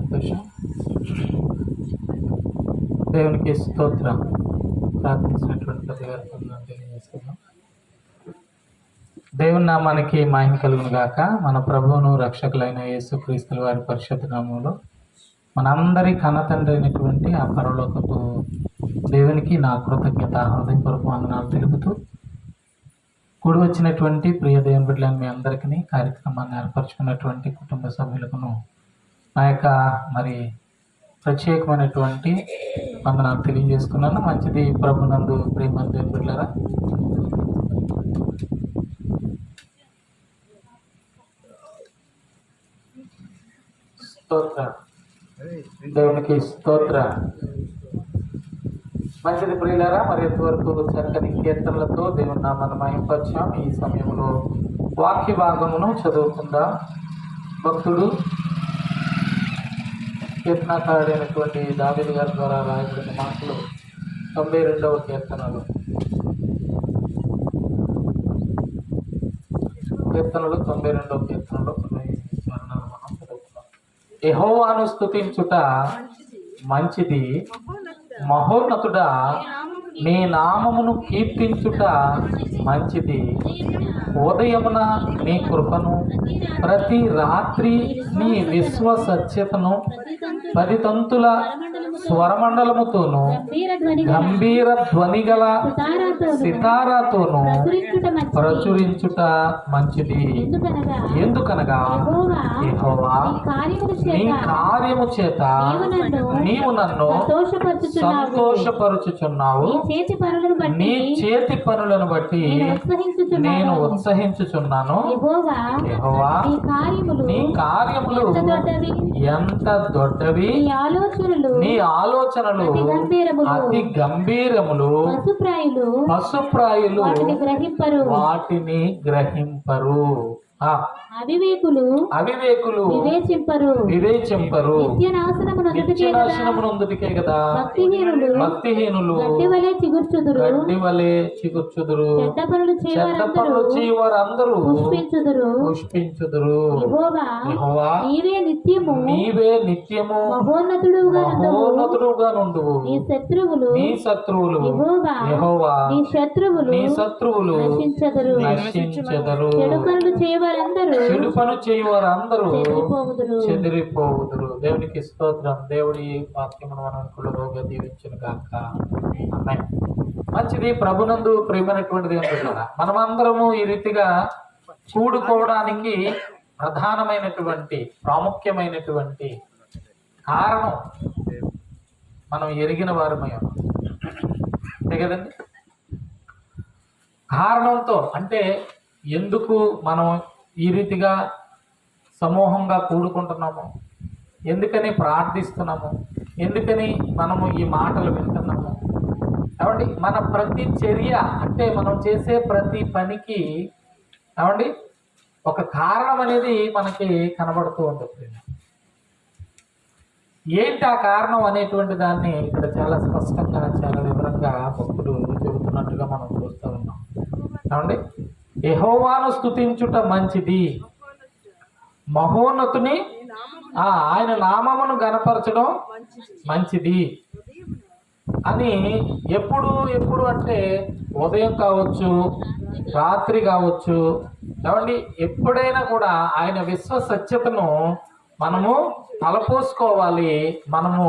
సంతోషం. దేవునికి స్తోత్రం. ప్రార్థించినటువంటి ప్రతి గారికి వందనాలు తెలియజేస్తున్నాం. దేవుని నామానికి మహిమ కలుగును గాక. మన ప్రభువును రక్షకులైన యేసుక్రీస్తుల వారి పరిశుద్ధ నామములో మనందరి కన్నతండ్రి అయినటువంటి ఆ పరలోకపు దేవునికి నా కృతజ్ఞత హృదయపూర్వక వందనాలు తెలుపుతూ కూడి వచ్చినటువంటి ప్రియ దేవుని బిడ్డలను మీ అందరికీ కార్యక్రమాన్ని ఏర్పరచుకున్నటువంటి కుటుంబ సభ్యులకును నా యొక్క ప్రత్యేకమైనటువంటి వందనాలు తెలియజేసుకున్నాను. మంచిది ప్రభునందు ప్రేమ దేవుని బిడ్డలారా, స్తోత్ర దేవునికి స్తోత్ర. మంచిది ప్రియులారా, మరి ఎంతవరకు చక్కని కీర్తనలతో దేవుని నామాన్ని మహిమపరిచాం. ఈ సమయంలో వాక్య భాగమును చదువుకుందాం. భక్తుడు కీర్తనకారుడైనటువంటి దావీదు గారి ద్వారా రాయబడిన మాటలు 92వ కీర్తనలు 92వ కీర్తనలో మనం చదువుకుందాం. యెహోవాను స్తుతించుట మంచిది, మహోన్నతుడా నీ నామమును కీర్తించుట మంచిది. ఉదయమున నీ కృపను, ప్రతి రాత్రి నీ విశ్వ సత్యతను 10 తంతుల స్వరమండలముతోను గంభీర ధ్వని గల సితారాతోను ప్రచురించుట మంచిది. ఎందుకనగా యెహోవా నీ కార్యము చేత నీవు నన్ను సంతోషపరుచుచున్నావు. నీ చేతి పనులను బట్టి నేను ఉత్సహించుచున్నాను. యెహోవా నీ కార్యములు ఎంత దొడ్డవి, నీ ఆలోచనలు అతి గంభీరములు. పశుప్రాయులు వాటిని గ్రహింపరు. అవివేకులు వివేచింపరు. నిత్యనాశనమునందుటికే కదా భక్తిహీనులు గడ్డి వలె చిగుర్చుదురు. చెడ్డ పనులు చేయవారందరూ పుష్పించుదురు. యెహోవా నీవే నిత్యము మహోన్నతుడుగా నుండువు. నీ శత్రువులు యెహోవా నీ శత్రువులు నశించెదరు. చెడు పను చేయవారందరూ చెదిరిపోవుదురు. దేవునికి స్తోత్రం. దేవుడి వాక్యమును మనకులుగా దీవించును గాక. ఆమేన్. మంచిది. ప్రభునందు ప్రియమైనటువంటి దేవుని బిడ్డలారా, మనమందరము ఈ రీతిగా కూడుకోవడానికి ప్రధానమైనటువంటి ప్రాముఖ్యమైనటువంటి కారణం మనం ఎరిగిన వారమై ఉన్నాం. అంతే కదండి. కారణంతో అంటే ఎందుకు మనం ఈ రీతిగా సమూహంగా కూడుకుంటున్నాము, ఎందుకని ప్రార్థిస్తున్నాము, ఎందుకని మనము ఈ మాటలు వింటున్నాము. కాబట్టి మన ప్రతి చర్య అంటే మనం చేసే ప్రతి పనికి కాబట్టి ఒక కారణం అనేది మనకి కనబడుతూ ఉంటుంది. ఏంటి ఆ కారణం అనేటువంటి దాన్ని ఇక్కడ చాలా స్పష్టంగా చాలా వివరంగా భక్తుడు చెబుతున్నట్టుగా మనం చూస్తూ ఉన్నాం. కాబట్టి యెహోవాను స్తుతించుట మంచిది, మహోన్నతుని ఆయన నామమును గణపరచడం మంచిది అని ఎప్పుడు అంటే ఉదయం కావచ్చు, రాత్రి కావచ్చు, కాబట్టి ఎప్పుడైనా కూడా ఆయన విశ్వ సత్యతను మనము తలపోసుకోవాలి, మనము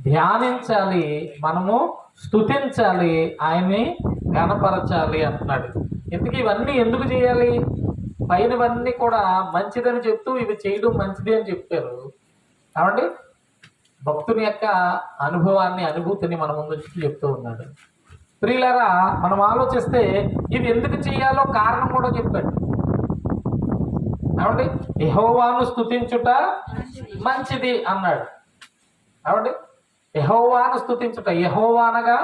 ధ్యానించాలి, మనము స్తుతించాలి, ఆయన్ని గణపరచాలి అంటున్నాడు. ఎందుకు ఇవన్నీ ఎందుకు చేయాలి? పైనవన్నీ కూడా మంచిదని చెప్తూ ఇవి చేయడం మంచిది అని చెప్పారు. కాబట్టి భక్తుని యొక్క అనుభూతిని మన ముందు చెప్తూ ఉన్నాడు. ప్రియులారా, మనం ఆలోచిస్తే ఇవి ఎందుకు చేయాలో కారణం కూడా చెప్పాడు. కాబట్టి యెహోవాను స్తుతించుట మంచిది అన్నాడు. కాబట్టి యెహోవాను స్తుతించుట, యెహోవా అనగా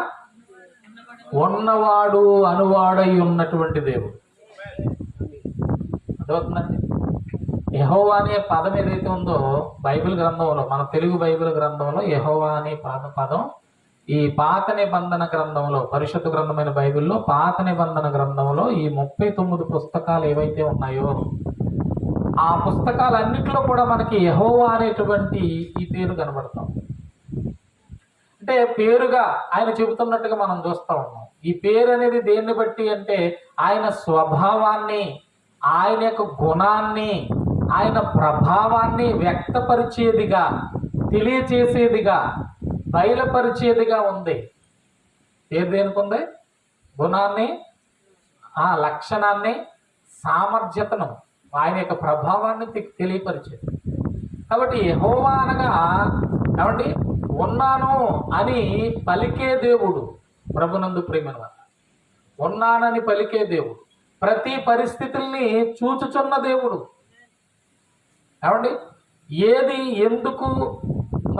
ఉన్నవాడు అనువాడై ఉన్నటువంటి దేవుడు. అర్థమవుతుందండి. యెహోవా అనే పదం ఏదైతే ఉందో బైబిల్ గ్రంథంలో, మన తెలుగు బైబిల్ గ్రంథంలో యెహోవా అనే పదం ఈ పాత నిబంధన గ్రంథంలో, పరిశుద్ధ గ్రంథమైన బైబిల్లో పాత నిబంధన గ్రంథంలో ఈ 39 పుస్తకాలు ఏవైతే ఉన్నాయో ఆ పుస్తకాలన్నింటిలో కూడా మనకి యెహోవా అనేటువంటి ఈ పేరు కనబడతాం. అంటే పేరుగా ఆయన చెబుతున్నట్టుగా మనం చూస్తా ఉన్నాం. ఈ పేరు అనేది దేన్ని బట్టి అంటే ఆయన స్వభావాన్ని, ఆయన యొక్క గుణాన్ని, ఆయన ప్రభావాన్ని వ్యక్తపరిచేదిగా, తెలియచేసేదిగా, బయలుపరిచేదిగా ఉంది. పేరు దేనికి ఉంది? గుణాన్ని, ఆ లక్షణాన్ని, సామర్థ్యతను, ఆయన యొక్క ప్రభావాన్ని తెలియపరిచేది. కాబట్టి యెహోవా అనగా ఏమండి, ఉన్నాను అని పలికే దేవుడు. ప్రభునందు ప్రేమైన వారు, ఉన్నానని పలికే దేవుడు, ప్రతి పరిస్థితుల్ని చూచుచున్న దేవుడు. ఏమండి, ఏది ఎందుకు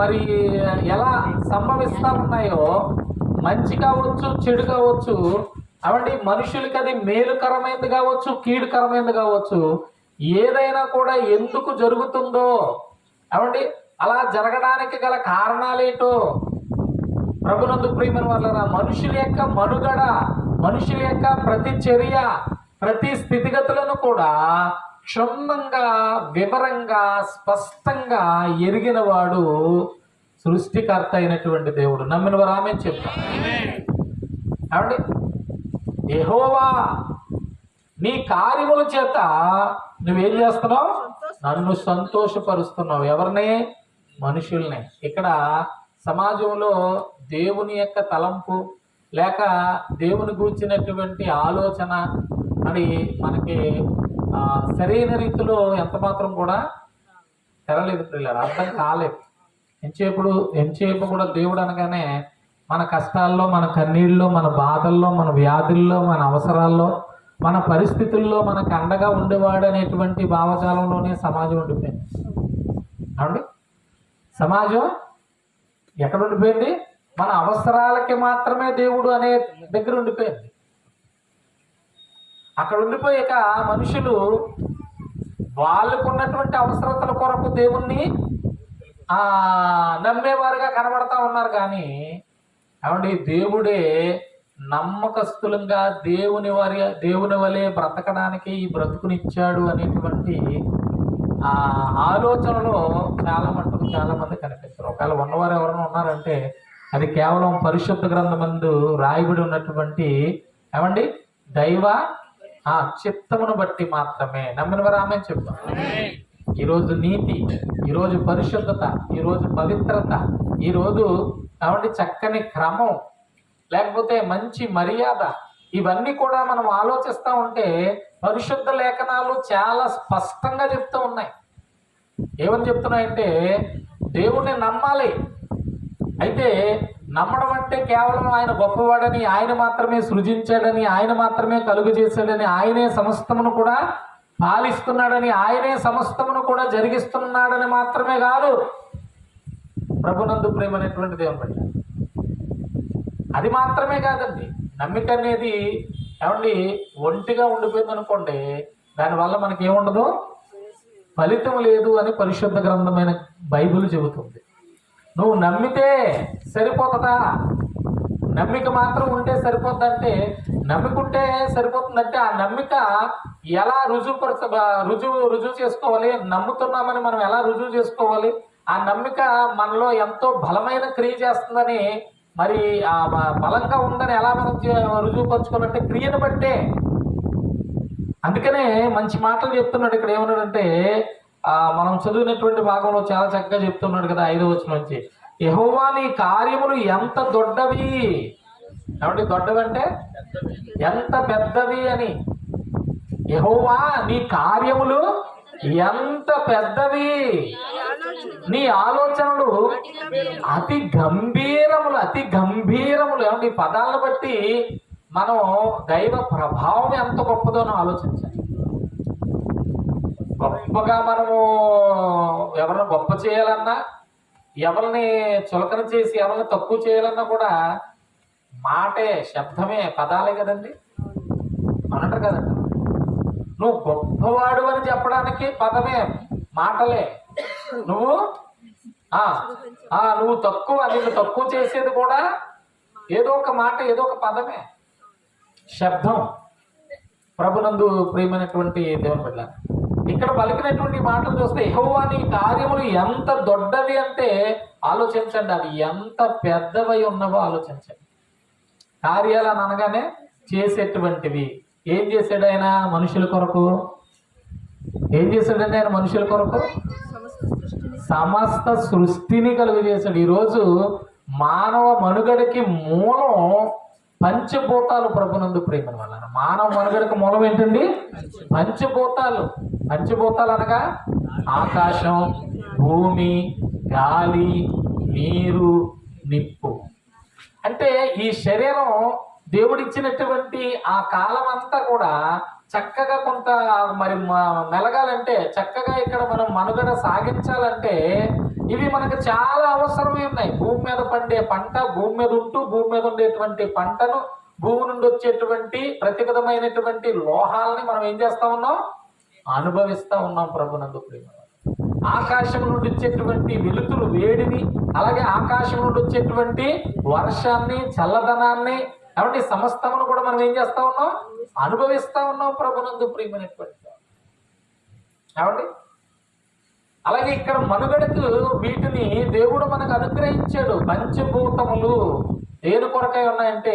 మరి ఎలా సంభవిస్తా ఉన్నాయో, మంచి కావచ్చు, చెడు కావచ్చు, అవండి మనుషులకి అది మేలుకరమైనది కావచ్చు, కీడుకరమైనది కావచ్చు, ఏదైనా కూడా ఎందుకు జరుగుతుందో, అవండి అలా జరగడానికి గల కారణాలేటో ప్రభునందు ప్రియమైన వాళ్ళ మనుషుల యొక్క మనుగడ, మనుషుల యొక్క ప్రతి చర్య, ప్రతి స్థితిగతులను కూడా క్షుణ్ణంగా, వివరంగా, స్పష్టంగా ఎరిగిన వాడు సృష్టికర్త అయినటువంటి దేవుడు. నమ్మిన వారు ఆమేన్ చెప్తారు. ఏమండి, యెహోవా నీ కార్యముల చేత నువ్వేం చేస్తున్నావు? నన్ను సంతోషపరుస్తున్నావు. ఎవరిని? మనుషుల్ని. ఇక్కడ సమాజంలో దేవుని యొక్క తలంపు లేక దేవుని గూర్చినటువంటి ఆలోచన అని మనకి సరైన రీతిలో ఎంత మాత్రం కూడా తెరలేదు పిల్లలు, అర్థం కాలేదు. ఎంతసేపు కూడా దేవుడు అనగానే మన కష్టాల్లో, మన కన్నీళ్ళలో, మన బాధల్లో, మన వ్యాధుల్లో, మన అవసరాల్లో, మన పరిస్థితుల్లో మనకు అండగా ఉండేవాడు అనేటువంటి భావజాలంలోనే సమాజం ఉండిపోయింది. అవునండి, సమాజం ఎక్కడ ఉండిపోయింది? మన అవసరాలకి మాత్రమే దేవుడు అనే దగ్గర ఉండిపోయింది. అక్కడ ఉండిపోయాక మనుషులు వాళ్ళకు ఉన్నటువంటి అవసరతల కొరకు దేవుణ్ణి నమ్మేవారుగా కనబడతా ఉన్నారు. కానీ ఏమండి, దేవుడే నమ్మకస్తులంగా దేవుని వలె బ్రతకడానికి ఈ బ్రతుకునిచ్చాడు అనేటువంటి ఆలోచనలో చాలా మంది కనిపిస్తారు. ఒకవేళ ఉన్నవారు ఎవరైనా ఉన్నారంటే అది కేవలం పరిశుద్ధ గ్రంథమందు రాయబడి ఉన్నటువంటి ఏమండి దైవ చిత్తమును బట్టి మాత్రమే. నమ్మిన వారు ఆమె చెప్తాం. ఈరోజు నీతి, ఈరోజు పరిశుద్ధత, ఈరోజు పవిత్రత, ఈరోజు ఏమండి చక్కని క్రమం, లేకపోతే మంచి మర్యాద, ఇవన్నీ కూడా మనం ఆలోచిస్తూ ఉంటే పరిశుద్ధ లేఖనాలు చాలా స్పష్టంగా చెప్తూ ఉన్నాయి. ఏమని చెప్తున్నాయంటే దేవుణ్ణి నమ్మాలి. అయితే నమ్మడం అంటే కేవలం ఆయన గొప్పవాడని, ఆయన మాత్రమే సృజించాడని, ఆయన మాత్రమే కలుగు చేశాడని, ఆయనే సమస్తమును కూడా పాలిస్తున్నాడని, ఆయనే సమస్తమును కూడా జరిగిస్తున్నాడని మాత్రమే కాదు. ప్రభునందు ప్రేమ అనేటువంటి దేవుని బట్టి అది మాత్రమే కాదండి. నమ్మిక అనేది ఏమండి ఒంటిగా ఉండిపోయింది అనుకోండి, దానివల్ల మనకి ఏముండదు, ఫలితం లేదు అని పరిశుద్ధ గ్రంథమైన బైబిల్ చెబుతుంది. నువ్వు నమ్మితే సరిపోతుందా? నమ్మిక మాత్రం ఉంటే సరిపోతుందంటే, నమ్మికుంటే సరిపోతుందంటే ఆ నమ్మిక ఎలా రుజువు చేసుకోవాలి? నమ్ముతున్నామని మనం ఎలా రుజువు చేసుకోవాలి? ఆ నమ్మిక మనలో ఎంతో బలమైన క్రియ చేస్తుందని, మరి ఆ బలంగా ఉందని ఎలా మనం రుజువుపరచుకోవాలంటే క్రియను బట్టే. అందుకనే మంచి మాటలు చెప్తున్నాడు. ఇక్కడ ఏమన్నాడంటే మనం చదివినటువంటి భాగంలో చాలా చక్కగా చెప్తున్నాడు కదా, 5వ వచనం నుంచి, యెహోవా నీ కార్యములు ఎంత దొడ్డవి. ఏమంటే దొడ్డవి అంటే ఎంత పెద్దవి అని. యెహోవా నీ కార్యములు ఎంత పెద్దవి, నీ ఆలోచనలు అతి గంభీరములు. ఏమంటే ఈ పదాలను బట్టి మనం దైవ ప్రభావం ఎంత గొప్పదో ఆలోచించాలి. గొప్పగా మనము ఎవరిని గొప్ప చేయాలన్నా, ఎవరిని చులకన చేసి ఎవరిని తక్కువ చేయాలన్నా కూడా మాటే, శబ్దమే, పదాలే కదండి. అనంటారు కదండి, నువ్వు గొప్పవాడు అని చెప్పడానికి పదమే, మాటలే. నువ్వు నిన్ను తక్కువ చేసేది కూడా ఏదో ఒక మాట, ఏదో ఒక పదమే, శబ్దం. ప్రభునందు ప్రియమైనటువంటి దేవుని బిడ్డ, ఇక్కడ పలికినటువంటి మాటలు చూస్తే యెహోవా నీ కార్యములు ఎంత దొడ్డవి అంటే ఆలోచించండి, అవి ఎంత పెద్దవై ఉన్నవో ఆలోచించండి. కార్యాలు అని అనగానే చేసేటువంటివి. ఏం చేశాడు ఆయన మనుషుల కొరకు? ఏం చేశాడండి ఆయన మనుషుల కొరకు? సమస్త సృష్టిని కలుగు చేశాడు. ఈరోజు మానవ మనుగడకి మూలం పంచభూతాలు. ప్రభునందు ప్రేమ వల్ల మానవ మనుగడకి మూలం ఏంటండి? పంచభూతాలు. పంచభూతాలు అనగా ఆకాశం, భూమి, గాలి, నీరు, నిప్పు. అంటే ఈ శరీరం దేవుడిచ్చినటువంటి ఆ కాలం అంతా కూడా చక్కగా కొంత మరి మెలగాలంటే, చక్కగా ఇక్కడ మనం మనుగడ సాగించాలంటే ఇవి మనకు చాలా అవసరమై ఉన్నాయి. భూమి మీద పండే పంట, భూమి మీద ఉంటూ భూమి మీద ఉండేటువంటి పంటను, భూమి నుండి వచ్చేటువంటి ప్రతివిధమైనటువంటి లోహాలని మనం ఏం చేస్తా ఉన్నాం? అనుభవిస్తా ఉన్నాం. ప్రభునందు ప్రేమ ఆకాశం నుండి వచ్చేటువంటి వెలుతురు వేడిని, అలాగే ఆకాశం నుండి వచ్చేటువంటి వర్షాన్ని, చల్లదనాన్ని, కాబట్టి సమస్తమును కూడా మనం ఏం చేస్తా ఉన్నాం? అనుభవిస్తా ఉన్నాం. ప్రభునందు ప్రియమైనటువంటి కాబట్టి అలాగే ఇక్కడ మనుగడకు వీటిని దేవుడు మనకు అనుగ్రహించాడు. పంచభూతములు దేని కొరకై ఉన్నాయంటే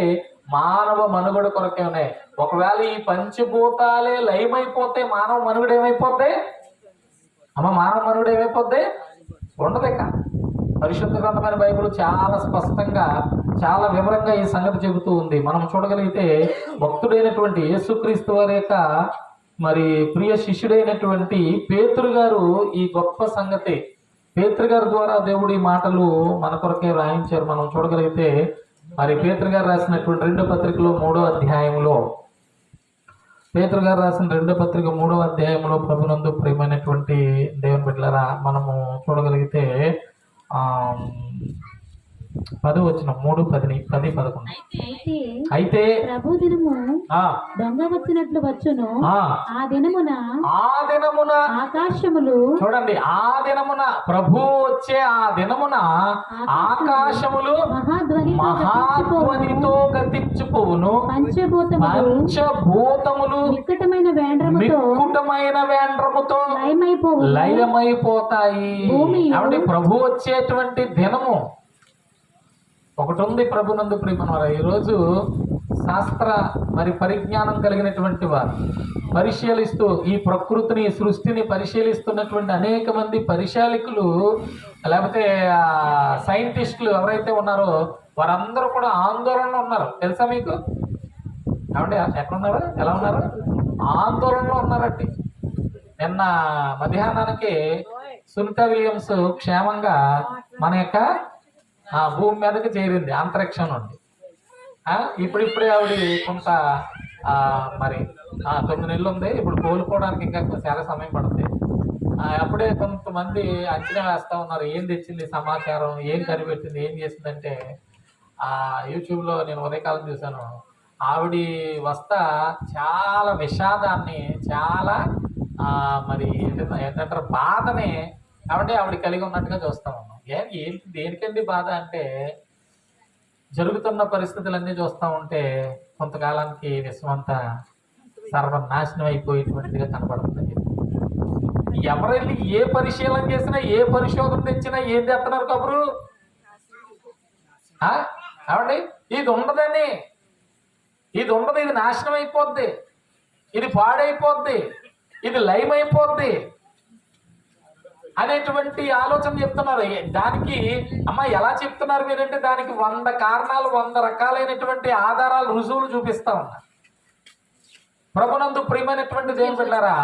మానవ మనుగడ కొరకే ఉన్నాయి. ఒకవేళ ఈ పంచభూతాలే లయమైపోతే మానవ మనుగడ ఏమైపోద్ది? మానవ మనుగడ ఏమైపోద్ది? ఉండదిక. పరిశుద్ధ గ్రంథమైన బైబిల్ చాలా స్పష్టంగా, చాలా వివరంగా ఈ సంగతి చెబుతూ ఉంది. మనం చూడగలిగితే భక్తుడైనటువంటి యేసుక్రీస్తు వారి యొక్క మరి ప్రియ శిష్యుడైనటువంటి పేతురు గారు ఈ గొప్ప సంగతి, పేతురు గారి ద్వారా దేవుడి మాటలు మన కొరకే రాయించారు. మనం చూడగలిగితే మరి పేతురు గారు రాసినటువంటి 2వ పత్రికలో 3వ అధ్యాయంలో, పేతురు గారు రాసిన 2వ పత్రిక 3వ అధ్యాయంలో ప్రభునందు ప్రియమైనటువంటి దేవుని బిడ్డలారా మనము చూడగలిగితే 10 వచనం 3:10-11. అయితే ప్రభు దినము దొంగ వచ్చినట్లు వచ్చును. ఆ దినమున ఆకాశములు, చూడండి, ఆ దినమున ప్రభు వచ్చే ఆ దినమున ఆకాశములు మహాధ్వనితో గతించిపోవును. పంచభూతములు మిక్కటమైన వేండ్రముతో లయమైపోతాయి. కాబట్టి ప్రభు వచ్చేటువంటి దినము ఒకటి ఉంది. ప్రభునందు ప్రియమైనవారు, ఈరోజు శాస్త్ర మరి పరిజ్ఞానం కలిగినటువంటి వారు పరిశీలిస్తూ ఈ ప్రకృతిని, సృష్టిని పరిశీలిస్తున్నటువంటి అనేక మంది పరిశీలకులు, లేకపోతే సైంటిస్టులు ఎవరైతే ఉన్నారో వారందరూ కూడా ఆందోళనలో ఉన్నారు. తెలుసా మీకు? ఏమంటే ఎక్కడున్నారు? ఎలా ఉన్నారు? ఆందోళనలో ఉన్నారండి. నిన్న మధ్యాహ్నానికి సునీతా విలియమ్స్ క్షేమంగా మన యొక్క భూమి మీదకి చేరింది అంతరిక్షం నుండి. ఇప్పుడిప్పుడే ఆవిడ కొంత మరి 9 నెలలు ఉంది. ఇప్పుడు కోలుకోవడానికి ఇంకా చాలా సమయం పడుతుంది. అప్పుడే కొంతమంది అంచనా వేస్తూ ఉన్నారు, ఏం తెచ్చింది సమాచారం, ఏం కనిపెట్టింది, ఏం చేసిందంటే యూట్యూబ్లో నేను ఉదయకాలం చూశాను. ఆవిడ వస్తా చాలా విషాదాన్ని, చాలా మరి ఏంటంటారు బాధని ఆవిడ కలిగి ఉన్నట్టుగా చూస్తా ఉన్నాం. ఏంటి దేనికండి బాధ అంటే, జరుగుతున్న పరిస్థితులన్నీ చూస్తూ ఉంటే కొంతకాలానికి విశ్వమంతా సర్వనాశనం అయిపోయేటువంటిదిగా కనపడుతుంది. ఎవరెళ్ళి ఏ పరిశీలన చేసినా, ఏ పరిశోధన తెచ్చినా ఏం చేస్తున్నారు కబురు? కాబట్టి ఇది ఉండదని, ఇది ఉండదు, ఇది నాశనం అయిపోద్ది, ఇది పాడైపోద్ది, ఇది లయమైపోద్ది అనేటువంటి ఆలోచన చెప్తున్నారు. దానికి ఎలా చెప్తున్నారు మీరంటే, దానికి 100 కారణాలు, 100 రకాలైనటువంటి ఆధారాలు, రుజువులు చూపిస్తా ఉన్నారు. ప్రభునందు ప్రియమైనటువంటి దేవుని బిడ్డలారా,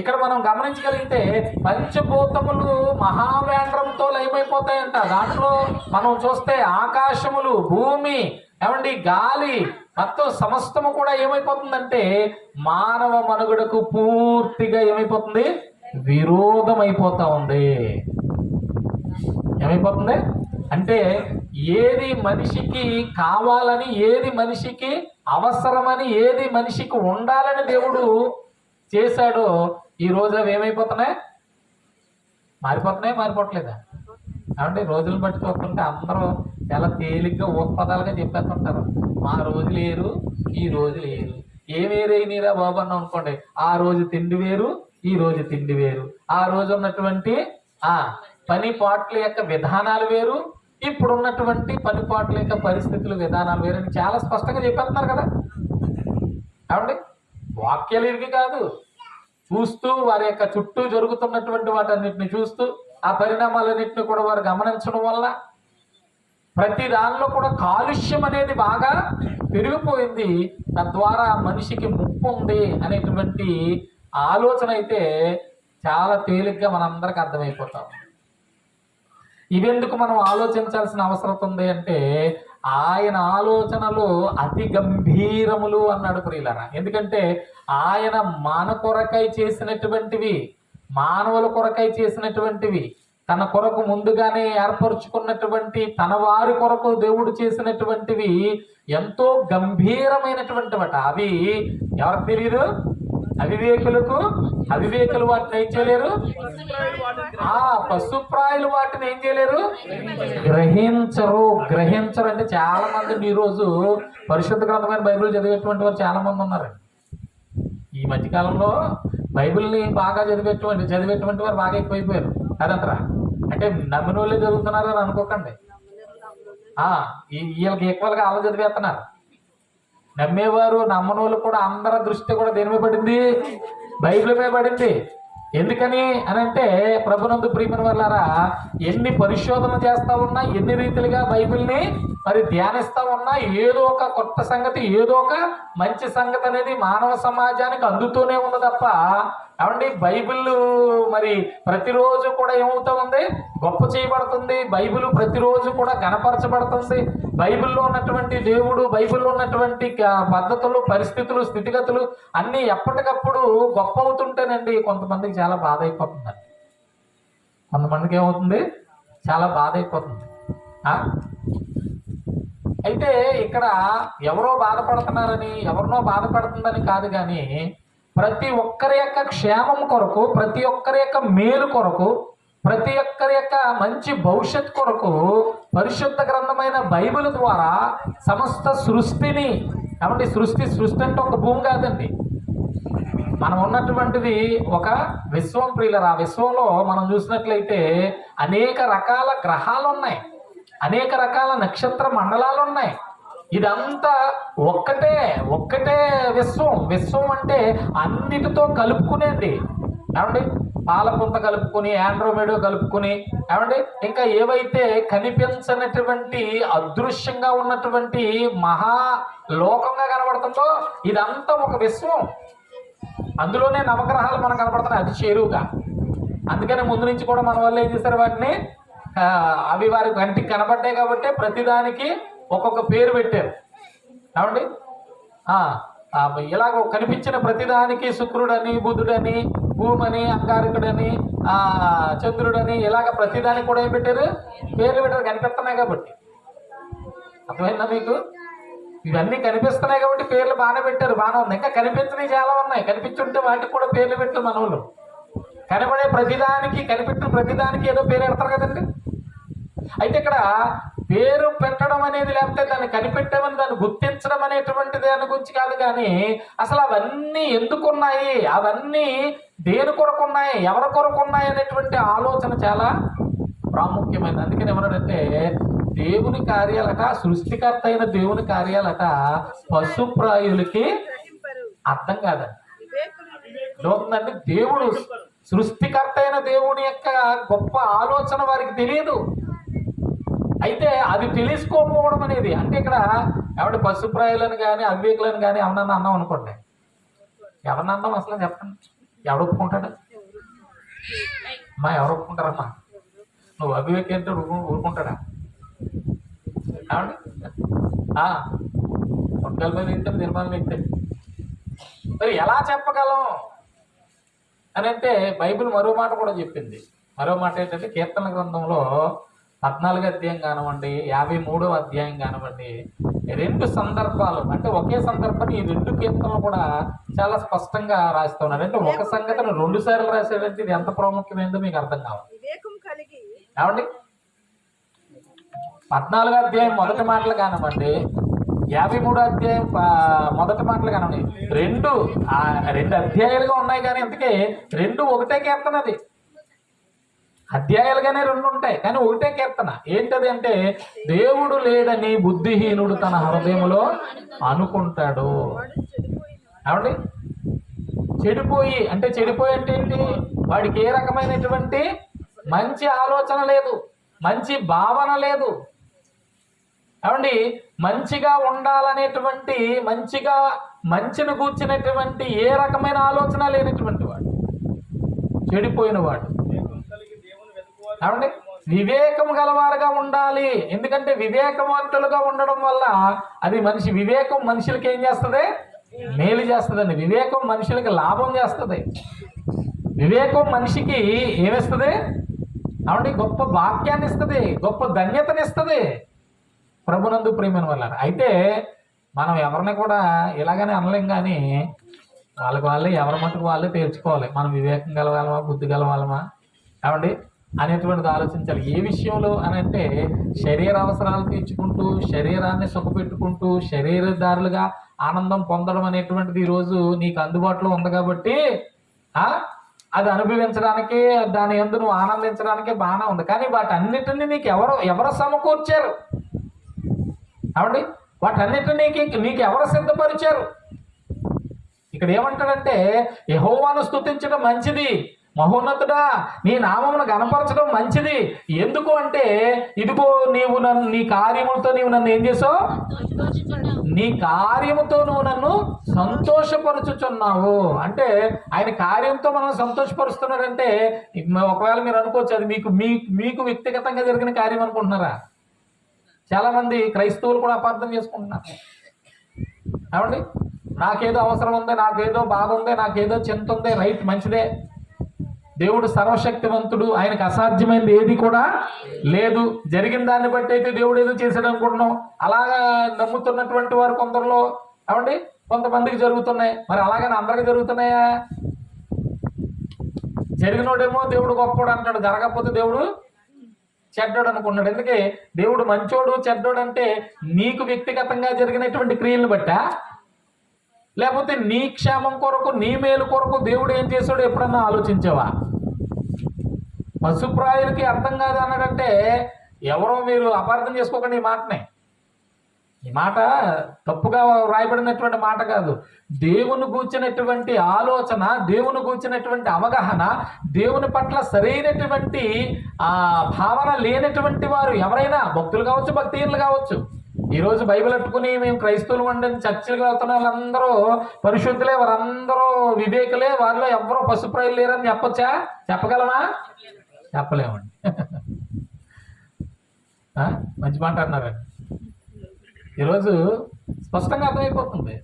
ఇక్కడ మనం గమనించగలిగితే పంచభూతములు మహావేంద్రంతో లయమైపోతాయంట. దాంట్లో మనం చూస్తే ఆకాశములు, భూమి, ఏమండి గాలి, మొత్తం సమస్తము కూడా ఏమైపోతుందంటే మానవ మనుగడకు పూర్తిగా ఏమైపోతుంది? విరోధమైపోతా ఉంది. ఏమైపోతుంది అంటే ఏది మనిషికి కావాలని, ఏది మనిషికి అవసరమని, ఏది మనిషికి ఉండాలని దేవుడు చేశాడో ఈ రోజు అవి ఏమైపోతున్నాయి? మారిపోవట్లేదా? కాబట్టి రోజులు బట్టి చూస్తుంటే అందరూ చాలా తేలిగ్గా ఉత్పదాలుగా చెప్పేస్తుంటారు. మా రోజు లేరు, ఈ రోజు లేరు. ఏ వేరైనరా బాబు అన్నాం అనుకోండి, ఆ రోజు తిండి వేరు, ఈ రోజు తిండి వేరు, ఆ రోజు ఉన్నటువంటి ఆ పని పాటల యొక్క విధానాలు వేరు, ఇప్పుడు ఉన్నటువంటి పని పాటల యొక్క పరిస్థితులు విధానాలు వేరు అని చాలా స్పష్టంగా చెప్పేస్తున్నారు కదా. కాబట్టి వాక్యాలు ఇరిగి కాదు, చూస్తూ వారి యొక్క చుట్టూ జరుగుతున్నటువంటి వాటన్నిటిని చూస్తూ ఆ పరిణామాలన్నింటినీ కూడా వారు గమనించడం వల్ల ప్రతి దానిలో కూడా కాలుష్యం అనేది బాగా పెరిగిపోయింది. తద్వారా మనిషికి ముప్పు ఉంది అనేటువంటి ఆలోచన అయితే చాలా తేలిగ్గా మనందరికి అర్థమైపోతాం. ఇవెందుకు మనం ఆలోచించాల్సిన అవసరం ఉంది అంటే, ఆయన ఆలోచనలు అతి గంభీరములు అన్నాడు ప్రియులారా. ఎందుకంటే ఆయన మన కొరకై చేసినటువంటివి, మానవుల కొరకై చేసినటువంటివి, తన కొరకు ముందుగానే ఏర్పరచుకున్నటువంటి తన వారి కొరకు దేవుడు చేసినటువంటివి ఎంతో గంభీరమైనటువంటివట. అవి ఎవరికి తెలియదు? అవివేకులు వాటిని ఏం చేయలేరు, పశుప్రాయులు వాటిని ఏం చేయలేరు, గ్రహించరు అంటే చాలా మంది ఈరోజు పరిశుద్ధ గ్రంథమైన బైబిల్ చదివేటువంటి వారు చాలా మంది ఉన్నారు. ఈ మధ్యకాలంలో బైబిల్ని బాగా చదివేటువంటి వారు బాగా ఎక్కువైపోయారు కదంతరా. అంటే నమ్మిన వాళ్ళే చదువుతున్నారు అని అనుకోకండి. వీళ్ళకి ఈక్వల్గా అలా చదివేస్తున్నారు. నమ్మేవారు నమ్మనోళ్ళు కూడా అందరి దృష్టి కూడా దేని మీద పడింది? బైబిల్ మీద పడింది. ఎందుకని అని అంటే, ప్రభునందు ప్రియమైన వాళ్ళారా, ఎన్ని పరిశోధన చేస్తా ఉన్నా, ఎన్ని రీతిలుగా బైబిల్ని మరి ధ్యానిస్తా ఉన్నా, ఏదో ఒక కొత్త సంగతి, ఏదో ఒక మంచి సంగతి అనేది మానవ సమాజానికి అందుతూనే ఉంది తప్ప, ఏమండి బైబిల్ మరి ప్రతిరోజు కూడా ఏమవుతా ఉంది? గొప్ప చేయబడుతుంది. బైబిల్ ప్రతిరోజు కూడా గణపరచబడుతుంది. బైబిల్లో ఉన్నటువంటి దేవుడు, బైబిల్లో ఉన్నటువంటి పద్ధతులు, పరిస్థితులు, స్థితిగతులు అన్నీ ఎప్పటికప్పుడు గొప్ప అవుతుంటేనండి కొంతమందికి చాలా బాధ అయిపోతుందండి. కొంతమందికి ఏమవుతుంది? చాలా బాధ అయిపోతుంది. అయితే ఇక్కడ ఎవరో బాధపడుతున్నారని, ఎవరినో బాధపడుతుందని కాదు, కానీ ప్రతి ఒక్కరి యొక్క క్షేమం కొరకు, ప్రతి ఒక్కరి యొక్క మేలు కొరకు, ప్రతి ఒక్కరి యొక్క మంచి భవిష్యత్ కొరకు పరిశుద్ధ గ్రంథమైన బైబిల్ ద్వారా సమస్త సృష్టిని, కాబట్టి సృష్టి అంటే ఒక భూమి కాదండి, మనం ఉన్నటువంటిది ఒక విశ్వం ప్రియులరు. ఆ విశ్వంలో మనం చూసినట్లయితే అనేక రకాల గ్రహాలు ఉన్నాయి, అనేక రకాల నక్షత్ర మండలాలు ఉన్నాయి. ఇదంతా ఒక్కటే విశ్వం అంటే అన్నిటితో కలుపుకునేది. ఏమండి పాలపుంత కలుపుకుని, ఆండ్రోమేడో కలుపుకుని, ఏమండి ఇంకా ఏవైతే కనిపించనటువంటి అదృశ్యంగా ఉన్నటువంటి మహాలోకంగా కనబడుతుందో ఇదంతా ఒక విశ్వం. అందులోనే నవగ్రహాలు మనకు కనబడుతున్నాయి అతి చేరువుగా. అందుకని ముందు నుంచి కూడా మన వాళ్ళు ఏం చేస్తారు, వాటిని అవి వారి కంటికి కనబడ్డాయి కాబట్టి ప్రతిదానికి ఒక్కొక్క పేరు పెట్టారు. ఏమండి ఇలాగ కనిపించిన ప్రతిదానికి శుక్రుడని, బుధుడని, భూమని, అంగారకుడని, చంద్రుడని, ఇలాగ ప్రతిదానికి కూడా ఏం పెట్టారు? పేర్లు పెట్టారు, కనిపిస్తున్నాయి కాబట్టి. అర్థమైందా మీకు? ఇవన్నీ కనిపిస్తున్నాయి కాబట్టి పేర్లు బాగానే పెట్టారు, బాగానే ఉంది. ఇంకా కనిపించినవి చాలా ఉన్నాయి, కనిపించుంటే వాటికి కూడా పేర్లు పెట్టారు మన వాళ్ళు. కనబడే ప్రతిదానికి, కనిపెట్టిన ప్రతిదానికి ఏదో పేరు పెడతారు కదండి. అయితే ఇక్కడ పేరు పెట్టడం అనేది, లేకపోతే దాన్ని కనిపెట్టమని, దాన్ని గుర్తించడం అనేటువంటి దాని గురించి కాదు, కానీ అసలు అవన్నీ ఎందుకున్నాయి, అవన్నీ దేని కొరకు ఉన్నాయి, ఎవరి కొరకు ఉన్నాయి అనేటువంటి ఆలోచన చాలా ప్రాముఖ్యమైనది. అందుకని ఏమన్నాడంటే, దేవుని కార్యాలట, సృష్టికర్త అయిన దేవుని కార్యాలట పశుప్రాయులకి అర్థం కాదండి. లోకందంటే దేవుడు, సృష్టికర్త అయిన దేవుని యొక్క గొప్ప ఆలోచన వారికి తెలియదు. అయితే అది తెలుసుకోకపోవడం అనేది, అంటే ఇక్కడ ఎవరి పశుప్రాయులను కానీ అవివేకులను కానీ ఎవరన్నా అన్నాం అనుకోండి, ఎవరన్నా అన్నాం అసలు చెప్పండి, ఎవడు ఒప్పుకుంటాడు? ఎవరు ఒప్పుకుంటారమ్మా? నువ్వు అవివేకంతో ఊరుకుంటాడా? ఏమండి వంటల మీద ఇంత నిర్మాణం అయితే మరి ఎలా చెప్పగలం అని అంటే, బైబిల్ మరో మాట కూడా చెప్పింది. మరో మాట ఏంటంటే, కీర్తన గ్రంథంలో 14వ అధ్యాయం కానివ్వండి, 53వ అధ్యాయం కానివ్వండి, 2 సందర్భాలు, అంటే ఒకే సందర్భాన్ని ఈ 2 కీర్తనలు కూడా చాలా స్పష్టంగా రాస్తూ ఉన్నారు. అంటే ఒక సంగతిని 2 సార్లు రాసేదంటే ఇది ఎంత ప్రాముఖ్యమైందో మీకు అర్థం కావాలి. ఏమండి 14వ అధ్యాయం మొదటి మాటలు కానివ్వండి, 53 అధ్యాయం మొదటి మాటలు కనండి. రెండు అధ్యాయాలుగా ఉన్నాయి కానీ ఇంతకీ రెండు ఒకటే కీర్తన. అది అధ్యాయాలుగానే రెండు ఉంటాయి కానీ ఒకటే కీర్తన. ఏంటది అంటే, దేవుడు లేడని బుద్ధిహీనుడు తన హృదయంలో అనుకుంటాడు. ఏమండి, చెడిపోయి అంటే ఏంటి, వాడికి ఏ రకమైనటువంటి మంచి ఆలోచన లేదు, మంచి భావన లేదు. ఏమండి, మంచిగా ఉండాలనేటువంటి, మంచిని కూర్చున్నటువంటి ఏ రకమైన ఆలోచన లేనటువంటి వాడు చెడిపోయిన వాడు. ఏమండి, వివేకం గలవారుగా ఉండాలి. ఎందుకంటే వివేకవంతులుగా ఉండడం వల్ల అది వివేకం మనుషులకి ఏం చేస్తుంది? మేలు చేస్తుందండి. వివేకం మనుషులకి లాభం చేస్తుంది. వివేకం మనిషికి ఏమిస్తుంది? ఏమండి, గొప్ప వాక్యాన్ని ఇస్తుంది, గొప్ప ధన్యతనిస్తుంది. ప్రభునందు ప్రియమైన వల్ల అయితే మనం ఎవరిని కూడా ఇలాగనే అనలేం, కానీ వాళ్ళే ఎవరి మటుకు వాళ్ళే తేల్చుకోవాలి. మనం వివేకం గలవాళ్ళమా, బుద్ధి గలవాళ్ళమా ఏమండి అనేటువంటిది ఆలోచించాలి. ఏ విషయంలో అని అంటే, శరీర అవసరాలు తీర్చుకుంటూ, శరీరాన్ని సుఖపెట్టుకుంటూ, శరీరదారులుగా ఆనందం పొందడం అనేటువంటిది ఈరోజు నీకు అందుబాటులో ఉంది కాబట్టి అది అనుభవించడానికి, దాని యందు నువ్వు ఆనందించడానికి బాగానే ఉంది. కానీ వాటన్నిటిని నీకు ఎవరు సమకూర్చారు? ఏమండి, వాటన్నిటిని నీకు ఎవరు సిద్ధపరిచారు? ఇక్కడ ఏమంటాడంటే, యెహోవాను స్తుతించడం మంచిది, మహోన్నతుడా నీ నామమును గణపరచడం మంచిది. ఎందుకు అంటే, ఇదిగో నీ కార్యములతో నీవు నన్ను ఏం చేసావు? నీ కార్యముతో నువ్వు నన్ను సంతోషపరుచుచున్నావు. అంటే ఆయన కార్యంతో మనం సంతోషపరుస్తున్నాడంటే, ఒకవేళ మీరు అనుకోవచ్చు అది మీకు వ్యక్తిగతంగా జరిగిన కార్యం అనుకుంటున్నారా? చాలా మంది క్రైస్తవులు కూడా అపార్థం చేసుకుంటున్నారు. ఏమండి, నాకేదో అవసరం ఉంది, నాకేదో బాధ ఉంది, నాకేదో చింత ఉంది. రైట్, మంచిదే. దేవుడు సర్వశక్తివంతుడు, ఆయనకు అసాధ్యమైనది ఏది కూడా లేదు. జరిగిన దాన్ని బట్టి అయితే దేవుడు ఏదో చేశాడు అనుకుంటున్నాం. అలాగా నమ్ముతున్నటువంటి వారు కొందరిలో ఏమండి కొంతమందికి జరుగుతున్నాయి. మరి అలాగని అందరికి జరుగుతున్నాయా? జరిగినోడేమో దేవుడు గొప్పోడు అంటాడు, జరగకపోతే దేవుడు చెడ్డోడు అనుకున్నాడు. ఎందుకే దేవుడు మంచోడు చెడ్డోడు అంటే నీకు వ్యక్తిగతంగా జరిగినటువంటి క్రియలను బట్టా, లేకపోతే నీ క్షేమం కొరకు, నీ మేలు కొరకు దేవుడు ఏం చేశాడో ఎప్పుడన్నా ఆలోచించావా? పశుప్రాయులకి అర్థం కాదు అన్నాడంటే ఎవరో మీరు అపార్థం చేసుకోకండి. ఈ మాట తప్పుగా రాయబడినటువంటి మాట కాదు. దేవుని గూర్చినటువంటి ఆలోచన, దేవుని గూర్చినటువంటి అవగాహన, దేవుని పట్ల సరైనటువంటి భావన లేనటువంటి వారు ఎవరైనా, భక్తులు కావచ్చు, భక్తిహీనులు కావచ్చు, ఈరోజు బైబిల్ అట్టుకుని మేము క్రైస్తవులు వండని చర్చిలకు వెళ్తున్న వాళ్ళందరూ పరిశుద్ధులే, వారందరూ వివేకులే, వారిలో ఎవరో పశుప్రాయులు లేరని చెప్పొచ్చా? చెప్పగలమా? చెప్పలేమండి. మంచి మాట అన్నారండి. ఈరోజు స్పష్టంగా అర్థమైపోతుంది.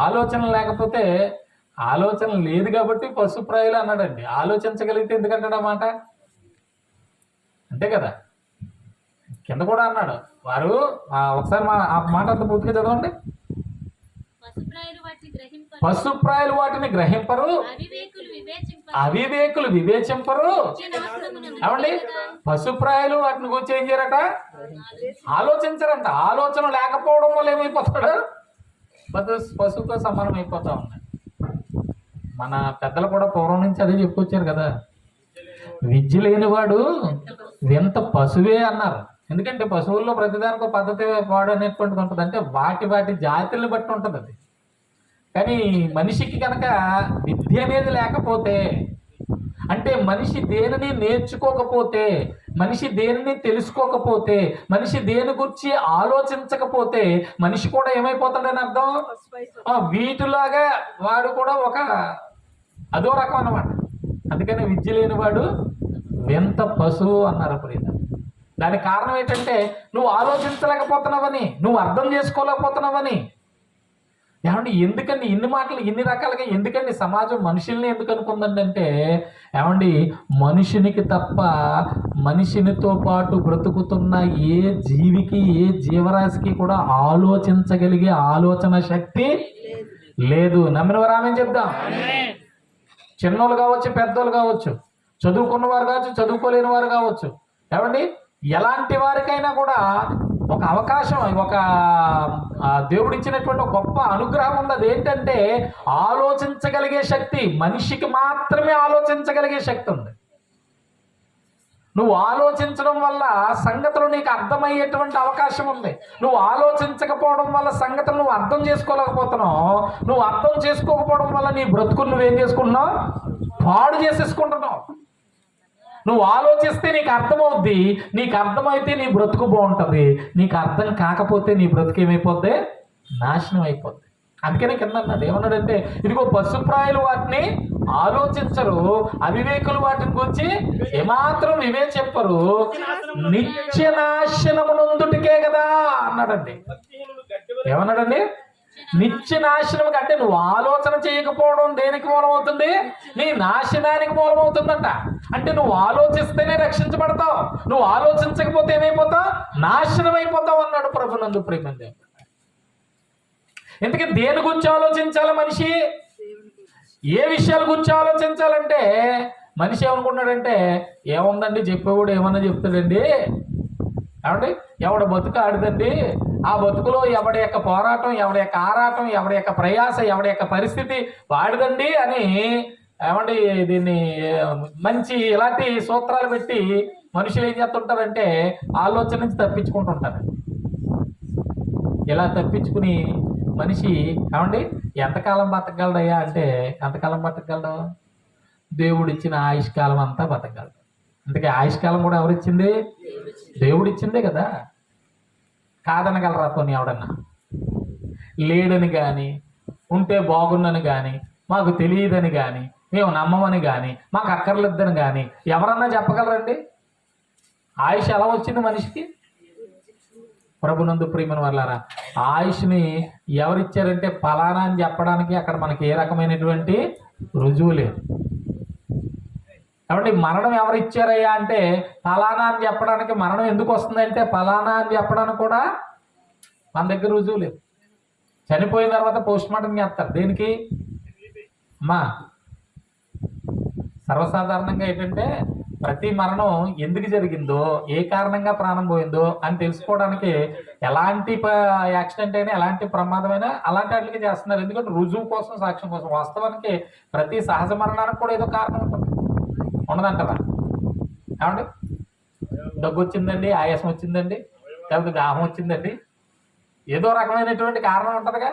ఆలోచన లేకపోతే, ఆలోచన లేదు కాబట్టి పశుప్రాయులు అన్నాడండి. ఆలోచించగలిగితే ఎందుకంటాడు ఆ మాట? అంతే కదా. కింద కూడా అన్నాడు. వారు ఒకసారి ఆ మాట అంత పూర్తిగా చదవండి. పశుప్రాయులు వాటిని గ్రహింపరు, అవివేకులు వివేచింపరు. ఏమండి, పశుప్రాయులు వాటిని గురించి ఏం చేయరట? ఆలోచించరంట. ఆలోచన లేకపోవడం వల్ల ఏమైపోతాడు? పశువుతో సమానం అయిపోతా ఉన్నాయి. మన పెద్దలు కూడా పూర్వం నుంచి అదే చెప్పుకొచ్చారు కదా, విద్య లేనివాడు వింత పశువే అన్నారు. ఎందుకంటే పశువుల్లో ప్రతిదానికి ఒక పద్ధతి వాడు అనేటువంటిది ఉంటుంది. అంటే వాటి జాతుల్ని బట్టి ఉంటుంది అది. కానీ మనిషికి కనుక విద్య అనేది లేకపోతే, అంటే మనిషి దేనిని నేర్చుకోకపోతే, మనిషి దేనిని తెలుసుకోకపోతే, మనిషి దేని గురించి ఆలోచించకపోతే మనిషి కూడా ఏమైపోతాడని అర్థం? వీటిలాగా వాడు కూడా అదో రకం అన్నమాట. అందుకని విద్య లేనివాడు వింత పశువు అన్నారు ప్రియులు. దానికి కారణం ఏంటంటే నువ్వు ఆలోచించలేకపోతున్నావని, నువ్వు అర్థం చేసుకోలేకపోతున్నావని. ఏమండి, ఎందుకండి ఇన్ని మాటలు, ఇన్ని రకాలుగా ఎందుకండి సమాజం మనుషుల్ని ఎందుకు అనుకుందంటే, ఏమండి మనుషునికి తప్ప మనిషినితో పాటు బ్రతుకుతున్న ఏ జీవికి, ఏ జీవరాశికి కూడా ఆలోచించగలిగే ఆలోచన శక్తి లేదు. నమ్మిన వారు ఆమె చెప్దాం. చిన్నోళ్ళు కావచ్చు, పెద్దోళ్ళు కావచ్చు, చదువుకున్న వారు కావచ్చు, చదువుకోలేని వారు కావచ్చు, ఏమండి ఎలాంటి వారికైనా కూడా ఒక అవకాశం, ఒక దేవుడు ఇచ్చినటువంటి ఒక గొప్ప అనుగ్రహం ఉంది. అది ఏంటంటే ఆలోచించగలిగే శక్తి. మనిషికి మాత్రమే ఆలోచించగలిగే శక్తి ఉంది. నువ్వు ఆలోచించడం వల్ల సంగతులు నీకు అర్థమయ్యేటువంటి అవకాశం ఉంది. నువ్వు ఆలోచించకపోవడం వల్ల సంగతులు నువ్వు అర్థం చేసుకోలేకపోతున్నావు. నువ్వు అర్థం చేసుకోకపోవడం వల్ల నీ బ్రతుకులు నువ్వేం చేసుకుంటున్నావు? పాడు చేసేసుకుంటున్నావు. నువ్వు ఆలోచిస్తే నీకు అర్థమవుద్ది. నీకు అర్థమైతే నీ బ్రతుకు బాగుంటుంది. నీకు అర్థం కాకపోతే నీ బ్రతుకు ఏమైపోద్ది? నాశనం అయిపోద్ది. అందుకనే కింద అన్నాడు, ఏమన్నాడంటే, ఇదిగో పశుప్రాయులు వాటిని ఆలోచించరు, అవివేకులు వాటిని గురించి ఏమాత్రం ఇవే చెప్పరు, నిత్య నాశనమునందుటికే కదా అన్నాడండి. ఏమన్నాడండి? నిత్య నాశనం. అంటే నువ్వు ఆలోచన చేయకపోవడం దేనికి మూలమవుతుంది? నీ నాశనానికి మూలమవుతుందంట. అంటే నువ్వు ఆలోచిస్తేనే రక్షించబడతావు, నువ్వు ఆలోచించకపోతే ఏమైపోతావు? నాశనం అయిపోతావు అన్నాడు ప్రభునందు ప్రేమంది. ఎందుకంటే దేని గురించి ఆలోచించాలి మనిషి? ఏ విషయాల గురించి ఆలోచించాలంటే మనిషి ఏమనుకుంటాడంటే, ఏముందండి చెప్పేవాడు ఏమన్నా చెప్తాడండి, ఏమండి ఎవడ బతుకు ఆడిదండి, ఆ బతుకులో ఎవడి యొక్క పోరాటం, ఎవడి యొక్క ఆరాటం, ఎవడి యొక్క ప్రయాస, ఎవడి యొక్క పరిస్థితి వాడిదండి అని ఏమండి దీన్ని మంచి ఇలాంటి సూత్రాలు పెట్టి మనుషులు ఏం చేస్తుంటారంటే ఆలోచన నుంచి తప్పించుకుంటుంటారు. ఇలా తప్పించుకుని మనిషి ఏమండి ఎంతకాలం బతకగలడయ్యా అంటే, ఎంతకాలం బతకగలడు? దేవుడు ఇచ్చిన ఆయుష్కాలం అంతా బతకగలడు. అందుకే ఆయుష్కాలం కూడా ఎవరిచ్చింది? దేవుడు ఇచ్చిందే కదా. కాదనగలరా కొన్ని ఎవడన్నా? లేడని కానీ, ఉంటే బాగుందని కానీ, మాకు తెలియదని కానీ, మేము నమ్మమని కానీ, మాకు అక్కర్లేదని కానీ ఎవరన్నా చెప్పగలరండి? ఆయుష్ ఎలా వచ్చింది మనిషికి? ప్రభునందు ప్రియమైన వాళ్ళారా, ఆయుష్ని ఎవరిచ్చారంటే ఫలానా అని చెప్పడానికి అక్కడ మనకి ఏ రకమైనటువంటి రుజువు లేదు. కాబట్టి మరణం ఎవరు ఇచ్చారయ్యా అంటే ఫలానా అని చెప్పడానికి, మరణం ఎందుకు వస్తుందంటే ఫలానా అని చెప్పడానికి కూడా మన దగ్గర రుజువు లేదు. చనిపోయిన తర్వాత పోస్ట్ మార్టం చేస్తారు. దేనికి అమ్మా? సర్వసాధారణంగా ఏంటంటే ప్రతి మరణం ఎందుకు జరిగిందో, ఏ కారణంగా ప్రాణం పోయిందో అని తెలుసుకోవడానికి ఎలాంటి యాక్సిడెంట్ అయినా, ఎలాంటి ప్రమాదమైనా అలాంటి వాటికి చేస్తున్నారు. ఎందుకంటే రుజువు కోసం, సాక్ష్యం కోసం. వాస్తవానికి ప్రతి సహజ మరణానికి కూడా ఏదో కారణం ఉంటుంది. ఉండదంటారా? ఏమండి? దగ్గు వచ్చిందండి, ఆయాసం వచ్చిందండి, లేకపోతే దాహం వచ్చిందండి, ఏదో రకమైనటువంటి కారణం ఉంటుందిగా.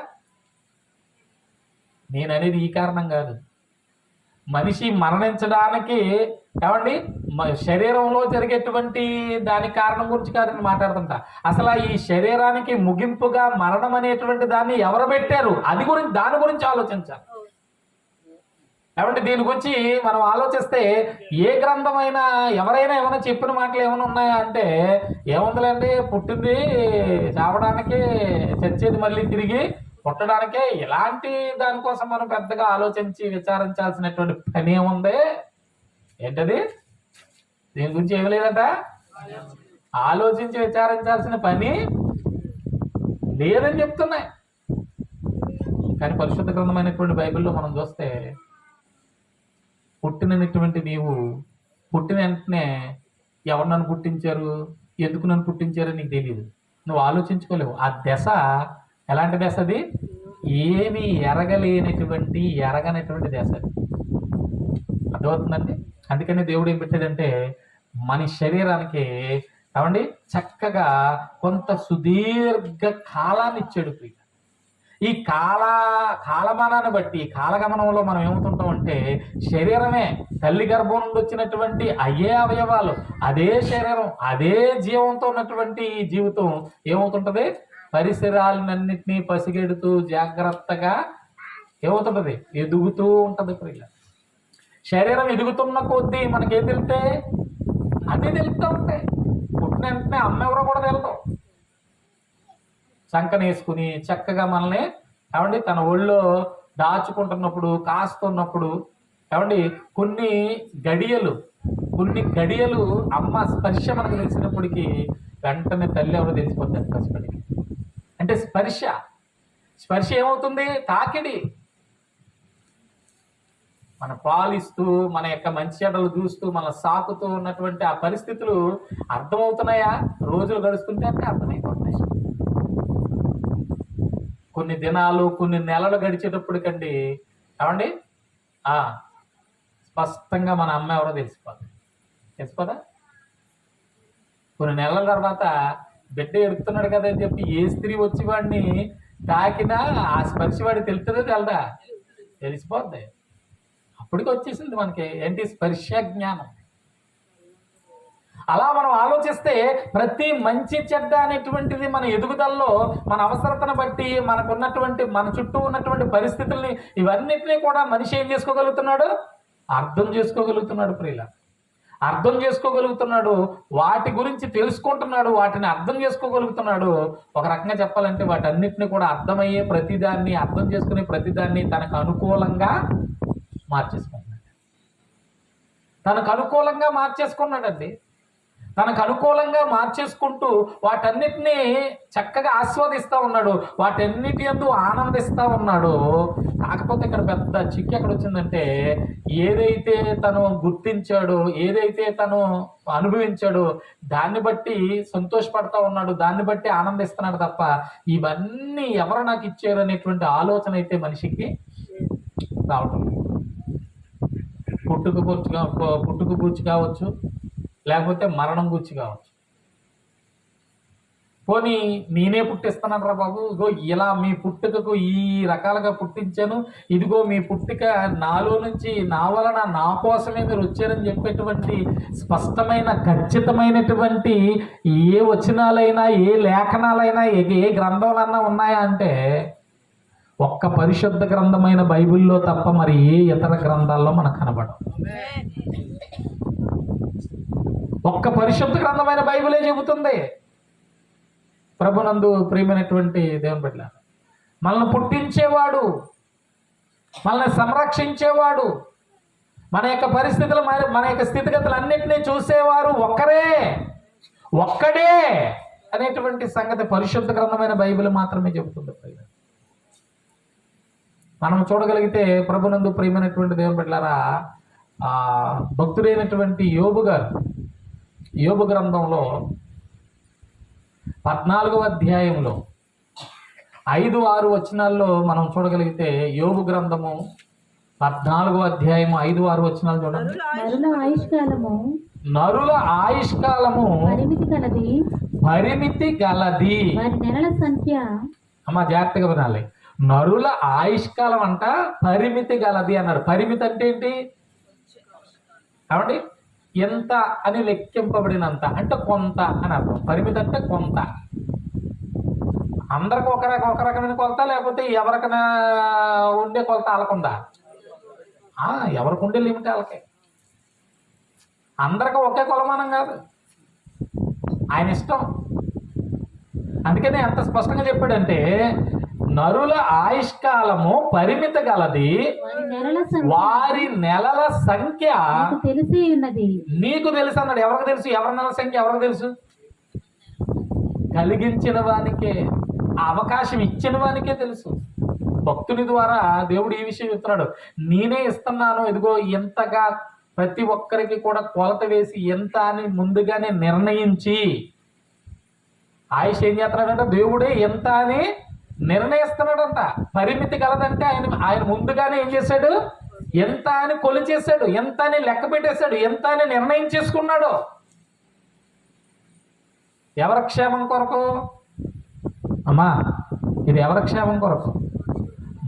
నేను అనేది ఈ కారణం కాదు. మనిషి మరణించడానికి ఏమండి శరీరంలో జరిగేటువంటి దాని కారణం గురించి కాదని మాట్లాడుతుంటా. అసలు ఈ శరీరానికి ముగింపుగా మరణం అనేటువంటి దాన్ని ఎవరు పెట్టారు, అది గురించి, దాని గురించి ఆలోచించాలి. ఏమంటే దీని గురించి మనం ఆలోచిస్తే ఏ గ్రంథమైనా ఎవరైనా ఏమైనా చెప్పిన మాటలు ఏమైనా ఉన్నాయా అంటే ఏముందిలేండి, పుట్టింది చావడానికి, చచ్చేది మళ్ళీ తిరిగి పుట్టడానికే. ఇలాంటి దానికోసం మనం పెద్దగా ఆలోచించి విచారించాల్సినటువంటి పని ఏముంది? ఏంటది? దీని గురించి ఏమి లేదట. ఆలోచించి విచారించాల్సిన పని లేదని చెప్తున్నాయి. కానీ పరిశుద్ధ గ్రంథమైనటువంటి బైబిల్లో మనం చూస్తే పుట్టినటువంటి నీవు పుట్టిన వెంటనే ఎవరు నన్ను పుట్టించారు, ఎందుకు నన్ను పుట్టించారో నీకు తెలియదు. నువ్వు ఆలోచించుకోలేవు. ఆ దశ ఎలాంటి దశ? అది ఏమి ఎరగనటువంటి దశ. అర్థమవుతుందండి? అందుకని దేవుడు ఏం పెట్టాడంటే మన శరీరానికి ఏమండి చక్కగా కొంత సుదీర్ఘ కాలాన్ని ఇచ్చాడు. ఈ కాలమానాన్ని బట్టి, కాలగమనంలో మనం ఏమవుతుంటామంటే శరీరమే తల్లి గర్భం నుండి వచ్చినటువంటి అయ్యే అవయవాలు, అదే శరీరం, అదే జీవంతో ఉన్నటువంటి ఈ జీవితం ఏమవుతుంటది? పరిసరాలన్నింటినీ పసిగెడుతూ జాగ్రత్తగా ఏమవుతుంటది? ఎదుగుతూ ఉంటది. ప్రియ శరీరం ఎదుగుతున్న కొద్దీ మనకేం తెలితే అన్నీ తెలుస్తూ ఉంటాయి. పుట్టిన వెంటనే అమ్మ ఎవరో కూడా తెలుతాం. చంకనేసుకుని చక్కగా మనల్ని ఏమండి తన ఒళ్ళో దాచుకుంటున్నప్పుడు, కాస్తున్నప్పుడు ఏమండి కొన్ని గడియలు అమ్మ స్పర్శ మనకు తెలిసినప్పటికీ వెంటనే తల్లి ఎవరో తెలిసిపోతాడు పసిపడికి. అంటే స్పర్శ ఏమవుతుంది? తాకిడి. మన పాలిస్తూ మన యొక్క మంచి చెడ్డలు చూస్తూ మన సాకుతూ ఉన్నటువంటి ఆ పరిస్థితులు అర్థమవుతున్నాయా? రోజులు గడుస్తుంటే అంటే అర్థమైపోతున్నాయి. కొన్ని దినాలు కొన్ని నెలలు గడిచేటప్పటికండి ఏమండి స్పష్టంగా మన అమ్మ ఎవరో తెలిసిపోదా? కొన్ని నెలల తర్వాత బిడ్డ ఎడుతున్నాడు కదా అని చెప్పి ఏ స్త్రీ వచ్చి వాడిని తాకినా ఆ స్పర్శ వాడికి తెలుస్తుందో తెలదా? తెలిసిపోద్ది. అప్పటికి వచ్చేసింది మనకి ఏంటి? స్పర్శ జ్ఞానం. అలా మనం ఆలోచిస్తే ప్రతి మంచి చెడ్డ అనేటువంటిది మన ఎదుగుదలలో మన అవసరతను బట్టి మన చుట్టూ ఉన్నటువంటి పరిస్థితుల్ని ఇవన్నిటినీ కూడా మనిషి ఏం చేసుకోగలుగుతున్నాడు? అర్థం చేసుకోగలుగుతున్నాడు. ప్రియుల, అర్థం చేసుకోగలుగుతున్నాడు. వాటి గురించి తెలుసుకుంటున్నాడు, వాటిని అర్థం చేసుకోగలుగుతున్నాడు. ఒక రకంగా చెప్పాలంటే వాటన్నిటిని కూడా అర్థమయ్యే ప్రతిదాన్ని, అర్థం చేసుకునే ప్రతిదాన్ని తనకు అనుకూలంగా మార్చేసుకున్నాడండి. తనకు అనుకూలంగా మార్చేసుకుంటూ వాటన్నిటినీ చక్కగా ఆస్వాదిస్తూ ఉన్నాడు, వాటన్నిటి యందు ఆనందిస్తూ ఉన్నాడు. కాకపోతే ఇక్కడ పెద్ద చిక్కు ఎక్కడ వచ్చిందంటే, ఏదైతే తను గుర్తించాడో, ఏదైతే తను అనుభవించాడో దాన్ని బట్టి సంతోషపడతా ఉన్నాడు, దాన్ని బట్టి ఆనందిస్తున్నాడు తప్ప ఇవన్నీ ఎవరు నాకు ఇచ్చారు అనేటువంటి ఆలోచన అయితే మనిషికి రావటం. పుట్టుకు గూర్చి కావచ్చు, లేకపోతే మరణం గూర్చి కావచ్చు. పోనీ నేనే పుట్టిస్తున్నాను రా బాబు, ఇగో ఇలా మీ పుట్టుకకు ఈ రకాలుగా పుట్టించాను, ఇదిగో మీ పుట్టుక నాలో నుంచి నా వలన నా కోసమే మీరు వచ్చారని చెప్పేటువంటి స్పష్టమైన ఖచ్చితమైనటువంటి ఏ వచనాలైనా, ఏ లేఖనాలైనా, ఏ గ్రంథాలన్నా ఉన్నాయా అంటే ఒక్క పరిశుద్ధ గ్రంథమైన బైబిల్లో తప్ప మరి ఏ ఇతర గ్రంథాల్లో మనకు కనబడవు. ఒక్క పరిశుద్ధ గ్రంథమైన బైబిలే చెబుతుంది. ప్రభునందు ప్రియమైనటువంటి దేవుని బిడ్డ, మనల్ని పుట్టించేవాడు, మనల్ని సంరక్షించేవాడు, మన యొక్క పరిస్థితులు, మన యొక్క స్థితిగతులన్నింటినీ చూసేవారు ఒక్కడే అనేటువంటి సంగతి పరిశుద్ధ గ్రంథమైన బైబిల్ మాత్రమే చెబుతుంది. మనం చూడగలిగితే ప్రభునందు ప్రియమైనటువంటి దేవుని బిడ్డలారా, భక్తుడైనటువంటి యోబు గ్రంథంలో 14వ అధ్యాయంలో 5-6 వచనాల్లో మనం చూడగలిగితే, యోబు గ్రంథము 14వ అధ్యాయము 5-6 వచనాలు చూడండి. నరుల ఆయుష్కాలము పరిమితి గలది. అమ్మ జాగ్రత్తగా వినాలి. నరుల ఆయుష్కాలం అంట పరిమితి గలది అన్నాడు. పరిమితి అంటే ఏంటి? కాబట్టి ఎంత అని లెక్కింపబడినంత అంటే కొంత అని అర్థం. పరిమితి అంటే కొంత. అందరికి ఒక రకమైన కొలత, లేకపోతే ఎవరికైనా ఉండే కొలత వాళ్ళకుందా? ఎవరికి ఉండే లిమిట్ వాళ్ళకి. అందరికి ఒకే కొలమానం కాదు, ఆయన ఇష్టం. అందుకనే ఎంత స్పష్టంగా చెప్పాడంటే, నరుల ఆయుష్కాలము పరిమితి గలది, వారి నెలల సంఖ్య నీకు తెలుసు అన్నాడు. ఎవరికి తెలుసు? ఎవరి నెలల సంఖ్య ఎవరికి తెలుసు? కలిగించిన వానికే, అవకాశం ఇచ్చిన వానికే తెలుసు. భక్తుని ద్వారా దేవుడు ఈ విషయం చెప్తున్నాడు. నేనే ఇస్తున్నాను, ఇదిగో ఎంతగా ప్రతి ఒక్కరికి కూడా కొలత వేసి ఎంత అని ముందుగానే నిర్ణయించి, ఆయుష్ ఏం చేస్తున్నాడంటే దేవుడే ఎంత అని నిర్ణయిస్తున్నాడంట. పరిమితి కలదంటే ఆయన ముందుగానే ఏం చేశాడు? ఎంత అని కొలిచేశాడు, ఎంత అని లెక్క పెట్టేశాడు, ఎంత అని నిర్ణయం చేసుకున్నాడు. ఎవరి క్షేమం కొరకు? అమ్మా, ఇది ఎవరి క్షేమం కొరకు?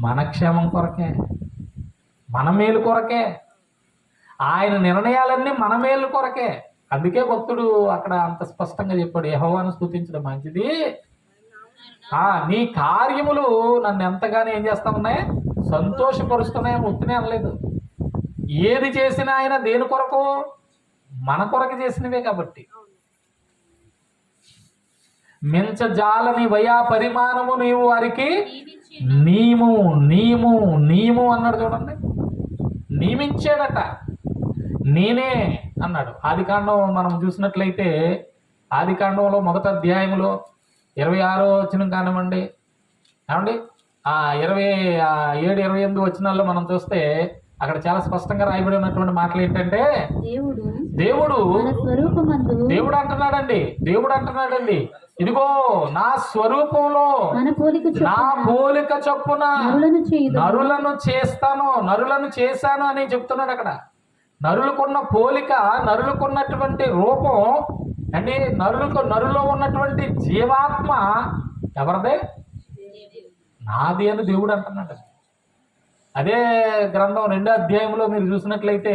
మన క్షేమం కొరకే, మన మేలు కొరకే. ఆయన నిర్ణయాలన్నీ మన మేలు కొరకే. అందుకే భక్తుడు అక్కడ అంత స్పష్టంగా చెప్పాడు, యెహోవాను స్తుతించడం మంచిది, నీ కార్యములు నన్ను ఎంతగానో ఏం చేస్తా ఉన్నాయి? సంతోషపరుస్తున్నాయి. ఉత్తినే అనలేదు. ఏది చేసినా ఆయన దేని కొరకు? మన కొరకు చేసినవే కాబట్టి. మించజాలని వయా పరిమాణము నీవు వారికి నీము అన్నాడు. చూడండి, నియమించాడట. నేనే అన్నాడు. ఆదికాండం మనం చూసినట్లయితే, ఆదికాండంలో 1వ అధ్యాయంలో 26వ వచనం కానివ్వండి, ఏమండి 27-28 వచనాల్లో మనం చూస్తే అక్కడ చాలా స్పష్టంగా రాయబడి ఉన్నటువంటి మాటలు ఏంటంటే దేవుడు దేవుడు మన స్వరూపమందు దేవుడు అంటున్నాడండి ఇదిగో నా స్వరూపంలో మన పోలిక నా పోలిక చొప్పున నరులను చేయుదు నరులను చేశాను అని చెప్తున్నాడు అక్కడ. నరులకున్న పోలిక, నరులకున్నటువంటి రూపం అంటే నరులో ఉన్నటువంటి జీవాత్మ ఎవరిదే? నాది అని దేవుడు అంటున్నాడు. అదే గ్రంథం 2వ అధ్యాయంలో మీరు చూసినట్లయితే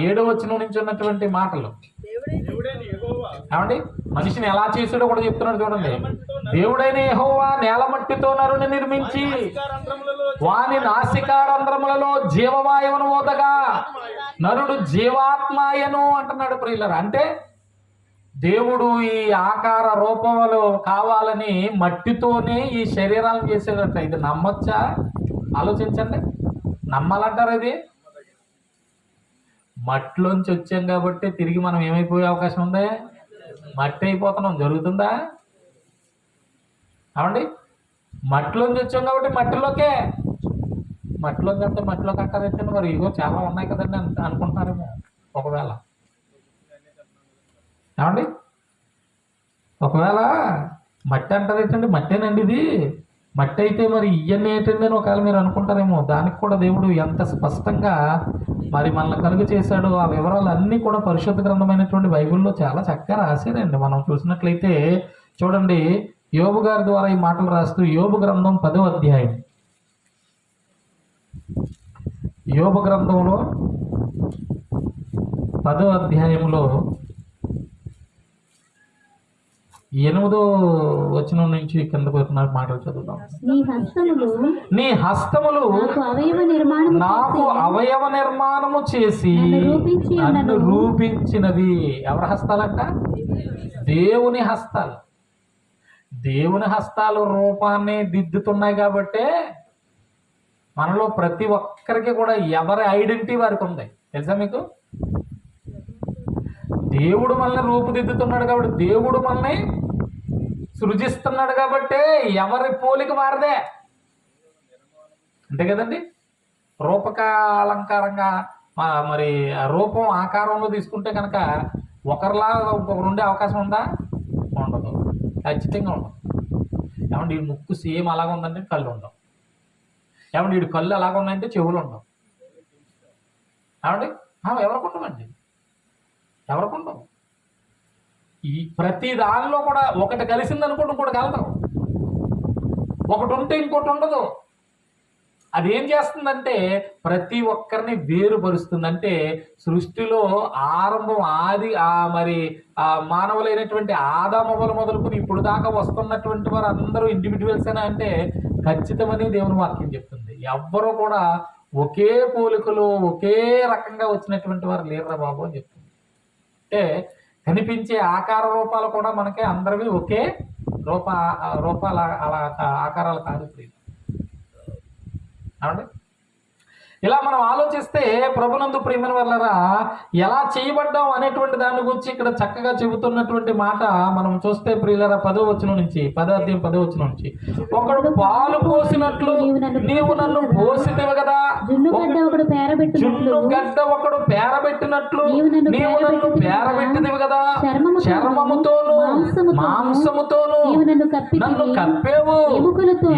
7వ వచనం నుంచి ఉన్నటువంటి మాటలు ఏమండి, మనిషిని ఎలా చేసాడో కూడా చెప్తున్నాడు చూడండి. దేవుడైన యెహోవా నేల మట్టితో నరుని నిర్మించి వాని నాసికారంధ్రములలో జీవవాయువును ఊదగా నరుడు జీవాత్మాయను అంటున్నాడు ప్రియులారా. అంటే దేవుడు ఈ ఆకార రూపంలో కావాలని మట్టితోనే ఈ శరీరాలను చేసేదట. ఇది నమ్మొచ్చా? ఆలోచించండి. నమ్మాలంటారు ఇది? మట్టిలోంచి వచ్చాం కాబట్టి తిరిగి మనం ఏమైపోయే అవకాశం ఉంది? మట్టి అయిపోతున్నాం. జరుగుతుందా? అవండి, మట్టిలోంచి వచ్చాం కాబట్టి మట్టిలోంచి అంటే మట్టిలోకి అంటారు. మరి ఇగో చాలా ఉన్నాయి కదండి అనుకుంటున్నారేమో ఒకవేళ. ఏమండి, ఒకవేళ మట్టి అంటారేంటండి? మట్టేనండి ఇది. మట్టి అయితే మరి ఇవన్నీ ఏంటండి అని ఒకవేళ మీరు అనుకుంటారేమో. దానికి కూడా దేవుడు ఎంత స్పష్టంగా మరి మనల్ని కలుగు చేశాడు. ఆ వివరాలు అన్నీ కూడా పరిశుద్ధ గ్రంథమైనటువంటి బైబిల్లో చాలా చక్కగా రాశారండి. మనం చూసినట్లయితే చూడండి, యోబు గారి ద్వారా ఈ మాటలు రాస్తూ యోబు గ్రంథం 10వ అధ్యాయం, యోబు గ్రంథంలో 10వ అధ్యాయంలో 8వ వచనం నుంచి కింద పోతున్న మాటలు చదువుదాం. నీ హస్తములు నాకు అవయవ నిర్మాణము చేసి నన్ను రూపించినది. ఎవరి హస్తాలంట? దేవుని హస్తాలు. దేవుని హస్తాలు రూపాన్ని దిద్దుతున్నాయి కాబట్టే మనలో ప్రతి ఒక్కరికి కూడా ఎవరి ఐడెంటిటీ వారికి ఉంది. తెలుసా మీకు? దేవుడు మనల్ని రూపుదిద్దుతున్నాడు కాబట్టి, దేవుడు మనల్ని సృజిస్తున్నాడు కాబట్టి ఎవరి పోలిక వారిదే. అంతే కదండి. రూపక అలంకారంగా మరి రూపం ఆకారంలో తీసుకుంటే కనుక ఒకరిలా ఇంకొకరు ఉండే అవకాశం ఉందా? ఉండదు. ఖచ్చితంగా ఉండదు. ఏమంటే ఈ ముక్కు సేమ్ అలాగ ఉందంటే కళ్ళు ఉండవు. ఏమంటే వీడి కళ్ళు అలాగ ఉన్నాయంటే చెవులు ఉండవు. ఏమండి, ఎవరికి ఉండవండి, ఎవరికి ఉండవు. ఈ ప్రతి దానిలో కూడా ఒకటి కలిసింది అనుకుంటే ఇంకోటి కలదు. ఒకటి ఉంటే ఇంకోటి ఉండదు. అది ఏం చేస్తుందంటే ప్రతి ఒక్కరిని వేరుపరుస్తుందంటే సృష్టిలో ఆరంభం ఆది మరి మానవులైనటువంటి ఆదామవ్వలు మొదలుకొని ఇప్పుడు దాకా వస్తున్నటువంటి వారు అందరూ ఇండివిజువల్స్ అని అంటే ఖచ్చితమని దేవుని వాక్యం చెప్తుంది. ఎవ్వరూ కూడా ఒకే పోలికలు ఒకే రకంగా వచ్చినటువంటి వారు లేరురా బాబు అని చెప్తుంది. అంటే కనిపించే ఆకార రూపాలు కూడా మనకి అందరివి ఒకే రూపాల అలా ఆకారాలు కాదు. అవునండి. ఇలా మనం ఆలోచిస్తే ప్రభునందు ప్రియమైన వాళ్ళరా ఎలా చేయబడ్డాం అనేటువంటి దాని గురించి ఇక్కడ చక్కగా చెబుతున్నటువంటి మాట మనం చూస్తే ప్రియులరా 10వ వచనం నుంచి 10వ అధ్యాయం 10వ వచనం నుంచి ఒకడు పాలు పోసినట్లు నీవు నన్ను పోసితివి కదా, జున్ను గడ్డ ఒకడు పేరబెట్టినట్లు నీవు నన్ను పేరబెట్టితివి కదా, చర్మముతోను మాంసముతోను నన్ను కప్పేవు,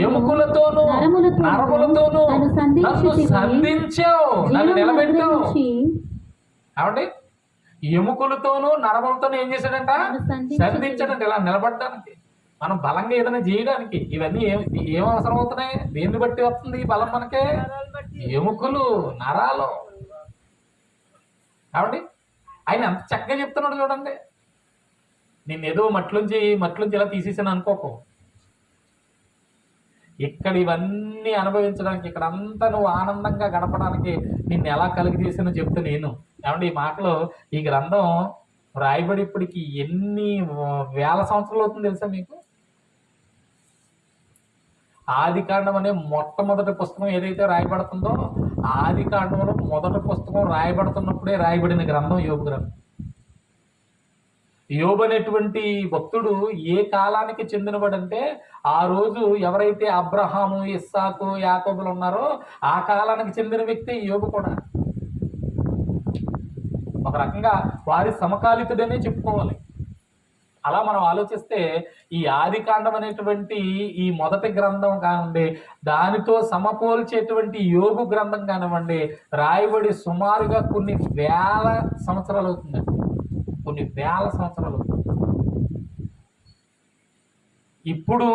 ఎముకలతోను నరములతోను నన్ను సంధించావు, నన్ను నిలబెట్టావు. కాబట్టి ఎముకలతోనూ నరములతోనూ ఏం చేశాడంట? సంధించాడంట. ఇలా నిలబడడానికి, మనం బలంగా ఏదైనా చేయడానికి ఇవన్నీ ఏం అవసరం అవుతున్నాయి? దేన్ని బట్టి వస్తుంది ఈ బలం మనకే? ఎముకలు, నరాలు. కాబట్టి ఆయన ఎంత చక్కగా చెప్తున్నాడు చూడండి. నేను ఏదో మట్లోంచి ఇలా తీసేసాను అనుకోకు. ఇక్కడ ఇవన్నీ అనుభవించడానికి, ఇక్కడ అంతా నువ్వు ఆనందంగా గడపడానికి నిన్ను ఎలా కలిగి చేసానో చెప్తే నేను. ఏమంటే ఈ మాటలు, ఈ గ్రంథం రాయబడి ఇప్పటికి ఎన్ని వేల సంవత్సరాలు అవుతుంది తెలుసా మీకు? ఆది కాండం అనే మొట్టమొదటి పుస్తకం ఏదైతే రాయబడుతుందో, ఆది కాండంలో మొదటి పుస్తకం రాయబడుతున్నప్పుడే రాయబడిన గ్రంథం యోబు గ్రంథం. యోబు అనేటువంటి భక్తుడు ఏ కాలానికి చెందినవాడంటే, ఆ రోజు ఎవరైతే అబ్రహాము, ఇస్సాకు, యాకోబులు ఉన్నారో ఆ కాలానికి చెందిన వ్యక్తి యోబు కూడా. ఒక రకంగా వారి సమకాలితుడనే చెప్పుకోవాలి. అలా మనం ఆలోచిస్తే ఈ ఆదికాండం అనేటువంటి ఈ మొదటి గ్రంథం కానివ్వండి, దానితో సమపోల్చేటువంటి యోబు గ్రంథం కానివ్వండి, రాయబడి సుమారుగా కొన్ని వేల సంవత్సరాలు అవుతుందండి. కొన్ని వేల సంవత్సరాలు అవుతుంది. ఇప్పుడు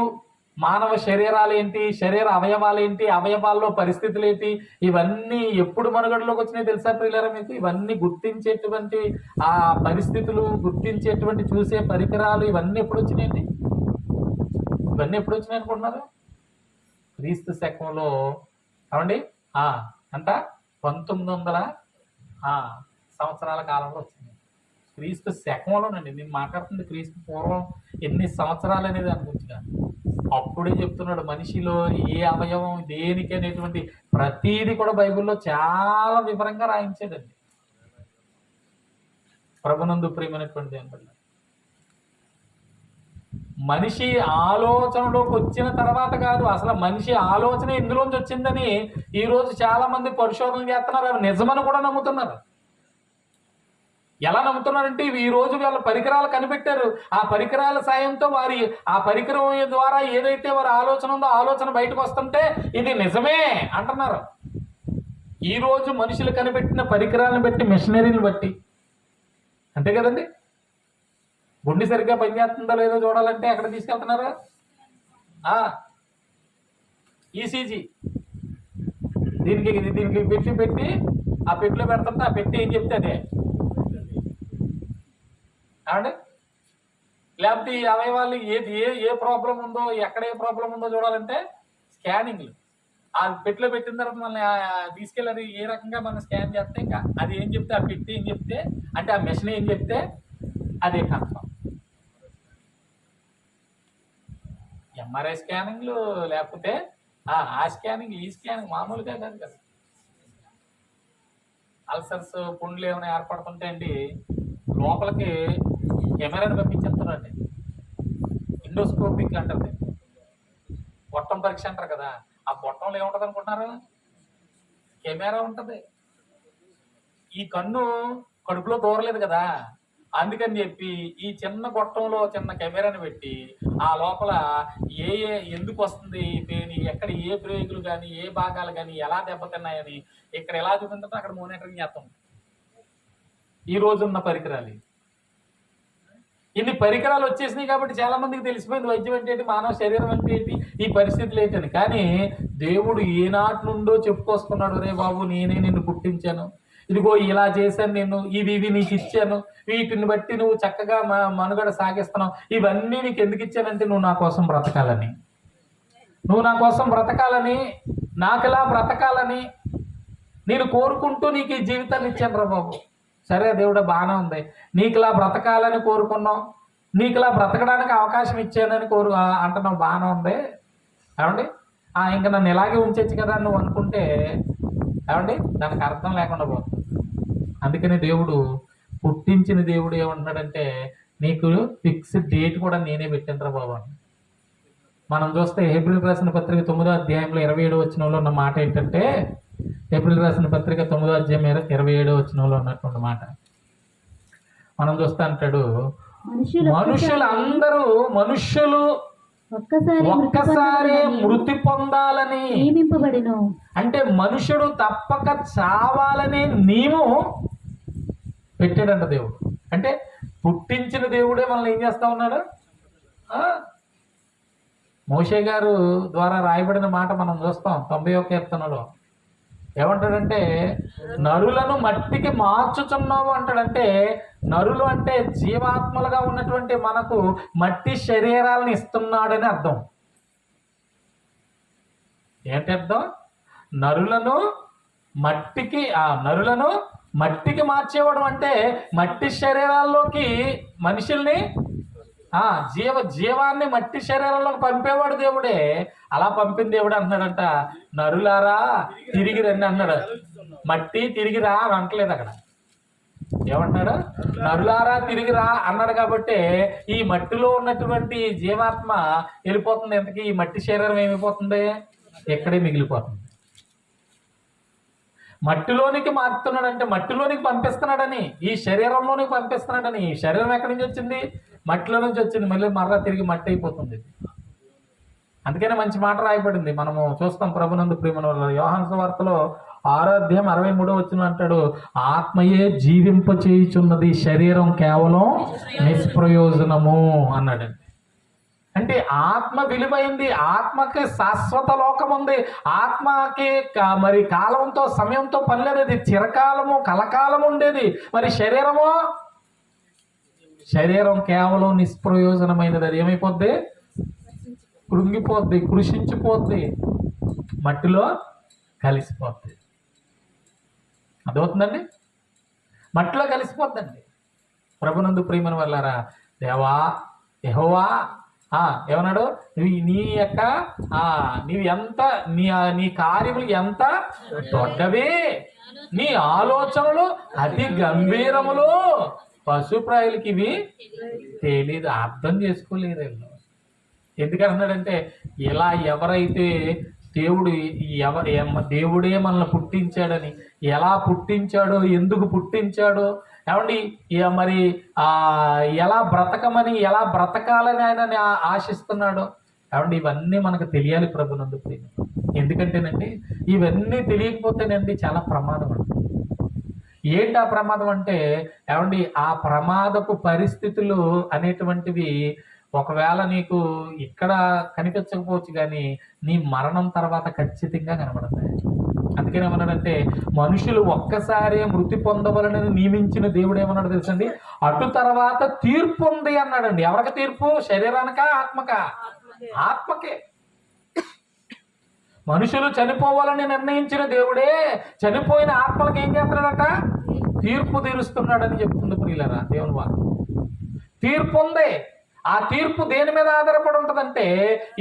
మానవ శరీరాలు ఏంటి, శరీర అవయవాలు ఏంటి, అవయవాల్లో పరిస్థితులు ఏంటి, ఇవన్నీ ఎప్పుడు మనుగడలోకి వచ్చినాయి తెలుసా ప్రియులారా మీకు? ఇవన్నీ గుర్తించేటువంటి ఆ పరిస్థితులు, గుర్తించేటువంటి చూసే పరికరాలు ఇవన్నీ ఎప్పుడు వచ్చినాయండి? ఇవన్నీ ఎప్పుడు వచ్చినాయి అనుకుంటున్నారు? క్రీస్తు శకంలో అవండి అంట 1900 సంవత్సరాల కాలంలో వచ్చింది. క్రీస్తు శకంలోనండి నేను మాట్లాడుతుంది. క్రీస్తు పూర్వం ఎన్ని సంవత్సరాలు అనేది అనుకుంటున్నా. అప్పుడే చెప్తున్నాడు మనిషిలో ఏ అవయవం దేనికి అనేటువంటి ప్రతీది కూడా బైబిల్లో చాలా వివరంగా రాయించాడండి. ప్రభునందు ప్రియమైనటువంటి ఏంటంటే, మనిషి ఆలోచనలోకి వచ్చిన తర్వాత కాదు, అసలు మనిషి ఆలోచన ఎందులోంచి వచ్చిందని ఈరోజు చాలా మంది పరిశోధనలు చేస్తున్నారు. అవి నిజమని కూడా నమ్ముతున్నారు. ఎలా నమ్ముతున్నారంటే, ఈ రోజు వాళ్ళ పరికరాలు కనిపెట్టారు. ఆ పరికరాల సాయంతో వారి ఆ పరికరం ద్వారా ఏదైతే వారి ఆలోచన ఉందో ఆలోచన బయటకు వస్తుంటే ఇది నిజమే అంటున్నారు. ఈ రోజు మనుషులు కనిపెట్టిన పరికరాలను బట్టి, మిషనరీని బట్టి, అంతే కదండి. గుండె సరిగ్గా పనిచేస్తుందో లేదో చూడాలంటే ఎక్కడ తీసుకెళ్తున్నారు? ఈసీజీ దీనికి పెట్టి ఆ పెట్టిలో పెడుతుంటే ఆ పెట్టి ఏం చెప్తే అదే అండి. లేకపోతే ఈ అవయవాళ్ళు ఏది ఏ ప్రాబ్లం ఉందో, ఎక్కడ ఏ ప్రాబ్లం ఉందో చూడాలంటే స్కానింగ్లు. ఆ పెట్టిలో పెట్టిన తర్వాత మనల్ని తీసుకెళ్ళి అది ఏ రకంగా మనం స్కాన్ చేస్తే ఇంకా అది ఏం చెప్తే, ఆ పెట్టి ఏం చెప్తే, అంటే ఆ మెషిన్ ఏం చెప్తే అదే కన్ఫర్మ్. ఎంఆర్ఐ స్కానింగ్లు, లేకపోతే ఆ స్కానింగ్, ఈ స్కానింగ్ మామూలుగా కాదు కదా. అల్సర్స్, పుండ్లు ఏమైనా ఏర్పడుతుంటాయండి, లోపలికి కెమెరాని పంపించేస్తారండి. ఎండోస్కోపిక్ అంటారు, గొట్టం పరీక్ష అంటారు కదా. ఆ గొట్టంలో ఏముంటుంది అనుకుంటున్నారు? కెమెరా ఉంటుంది. ఈ కన్ను కడుపులో దూరలేదు కదా, అందుకని చెప్పి ఈ చిన్న గొట్టంలో చిన్న కెమెరాని పెట్టి ఆ లోపల ఎందుకు వస్తుంది పెయిన్, ఎక్కడ ఏ బ్రేకులు కానీ, ఏ భాగాలు కానీ ఎలా దెబ్బతిన్నాయని ఇక్కడ ఎలా చూపించడం అక్కడ మానిటరింగ్ చేస్తాం. ఈ రోజున్న పరికరాలు ఇన్ని పరికరాలు వచ్చేసినాయి కాబట్టి చాలా మందికి తెలిసిపోయింది వైద్యం అంటే ఏంటి, మానవ శరీరం అంటే ఏంటి, ఈ పరిస్థితులు ఏంటని. కానీ దేవుడు ఏనాటి నుండో చెప్పుకొస్తున్నాడు, రే బాబు నేనే నిన్ను పుట్టించాను, ఇదిగో ఇలా చేశాను, నేను ఇవి నీకు ఇచ్చాను, వీటిని బట్టి నువ్వు చక్కగా మనుగడ సాగిస్తున్నావు. ఇవన్నీ నీకు ఎందుకు ఇచ్చానంటే నువ్వు నా కోసం బ్రతకాలని, నువ్వు నా కోసం బ్రతకాలని, నాకులా బ్రతకాలని నేను కోరుకుంటూ నీకు ఈ జీవితాన్ని ఇచ్చాను రా బాబు. సరే దేవుడా బాగానే ఉంది, నీకులా బ్రతకాలని కోరుకున్నావు, నీకులా బ్రతకడానికి అవకాశం ఇచ్చానని అంటున్నావు, బాగానే ఉంది ఏమండి. ఇంకా నన్ను ఇలాగే ఉంచచ్చు కదా నువ్వు అనుకుంటే ఏమండి దానికి అర్థం లేకుండా పోతుంది. అందుకని దేవుడు, పుట్టించిన దేవుడు ఏమంటున్నాడంటే, నీకు ఫిక్స్డ్ డేట్ కూడా నేనే పెట్టాను రా బాబు. మనం చూస్తే హెబ్రీయులకు రాసిన పత్రిక 9వ అధ్యాయంలో 27వ వచనంలో ఉన్న మాట ఏంటంటే, హెబ్రీయులకు రాసిన పత్రిక 9వ అధ్యాయం 27వ వచనంలో ఉన్నటువంటి మాట మనం చూస్తా అంటాడు, మనుషులు ఒక్కసారి మృతి పొందాలని నియమింపబడెను. అంటే మనుషుడు తప్పక చావాలనే నియమం పెట్టాడంట దేవుడు. అంటే పుట్టించిన దేవుడే మనల్ని ఏం చేస్తా ఉన్నాడు. మోషే గారు ద్వారా రాయబడిన మాట మనం చూస్తాం 91వ కీర్తనలో. ఏమంటాడంటే, నరులను మట్టికి మార్చుచున్నావు అంటాడంటే, నరులు అంటే జీవాత్మలుగా ఉన్నటువంటి మనకు మట్టి శరీరాలను ఇస్తున్నాడని అర్థం. ఏంటి అర్థం? నరులను మట్టికి మార్చేవాడు అంటే మట్టి శరీరాల్లోకి మనుషుల్ని జీవాన్ని మట్టి శరీరంలోకి పంపేవాడు దేవుడే. అలా పంపిన దేవుడు అంటున్నాడంట, నరులారా తిరిగి రండి అన్నాడు. మట్టి తిరిగి రా అంటలేదు అక్కడ. ఏమంటున్నాడు? నరులారా తిరిగిరా అన్నాడు. కాబట్టి ఈ మట్టిలో ఉన్నటువంటి జీవాత్మ వెళ్ళిపోతుంది. ఎంతకీ ఈ మట్టి శరీరం ఏమైపోతుంది? ఎక్కడే మిగిలిపోతుంది. మట్టిలోనికి మారుతున్నాడంటే మట్టిలోనికి పంపిస్తున్నాడని, ఈ శరీరంలోనికి పంపిస్తున్నాడని. ఈ శరీరం ఎక్కడి నుంచి వచ్చింది? మట్టిలో నుంచి వచ్చింది. మళ్ళీ మరలా తిరిగి మట్టి అయిపోతుంది. అందుకనే మంచి మాట రాయబడింది, మనము చూస్తాం ప్రభునందు ప్రియమైన వల్ల. యోహాను సువార్తలో 6:63 అంటాడు, ఆత్మయే జీవింప చేయుచున్నది, శరీరం కేవలం నిష్ప్రయోజనము అన్నాడండి. అంటే ఆత్మ విలువైంది, ఆత్మకి శాశ్వత లోకం ఉంది. ఆత్మకి మరి కాలంతో సమయంతో పని లేదు, చిరకాలము కలకాలం ఉండేది. మరి శరీరం కేవలం నిష్ప్రయోజనమైనది. అది ఏమైపోద్ది? కృంగిపోద్ది, కృషించిపోద్ది, మట్టిలో కలిసిపోద్ది. అదవుతుందండి, మట్టిలో కలిసిపోద్దండి. ప్రభునందు ప్రియమైన వాళ్ళారా, దేవా యెహోవా ఏమన్నాడు? నీవు ఎంత నీ కార్యములు ఎంత దొడ్డవే, నీ ఆలోచనలు అతి గంభీరములు, పశుప్రాయులకి ఇవి తెలీదు, అర్థం చేసుకోలేదు వీళ్ళు. ఎందుకంటున్నాడంటే, ఇలా ఎవరైతే దేవుడే మనల్ని పుట్టించాడని, ఎలా పుట్టించాడో, ఎందుకు పుట్టించాడో, ఏమండి మరి ఎలా బ్రతకమని, ఎలా బ్రతకాలని ఆయన ఆశిస్తున్నాడో, ఏమండి ఇవన్నీ మనకు తెలియాలి ప్రభునందు ప్రేమ. ఎందుకంటేనండి ఇవన్నీ తెలియకపోతేనండి చాలా ప్రమాదం అండి. ఏంటి ఆ ప్రమాదం అంటే, ఏమండి ఆ ప్రమాదపు పరిస్థితులు అనేటువంటివి ఒకవేళ నీకు ఇక్కడ కనిపించకపోవచ్చు, కానీ నీ మరణం తర్వాత ఖచ్చితంగా కనబడతాయి. అందుకని ఏమన్నాడంటే, మనుషులు ఒక్కసారి మృతి పొందవలనని నియమించిన దేవుడు ఏమన్నాడు తెలుసండి? అటు తర్వాత తీర్పు ఉంది అన్నాడండి. ఎవరికి తీర్పు? శరీరానికా ఆత్మకా? ఆత్మకే. మనుషులు చనిపోవాలని నిర్ణయించిన దేవుడే చనిపోయిన ఆత్మలకు ఏం చేస్తున్నాడట? తీర్పు తీరుస్తున్నాడని చెప్తుంది ప్రియులారా దేవుని వాక్యం. తీర్పు ఉంది. ఆ తీర్పు దేని మీద ఆధారపడి ఉంటుందంటే,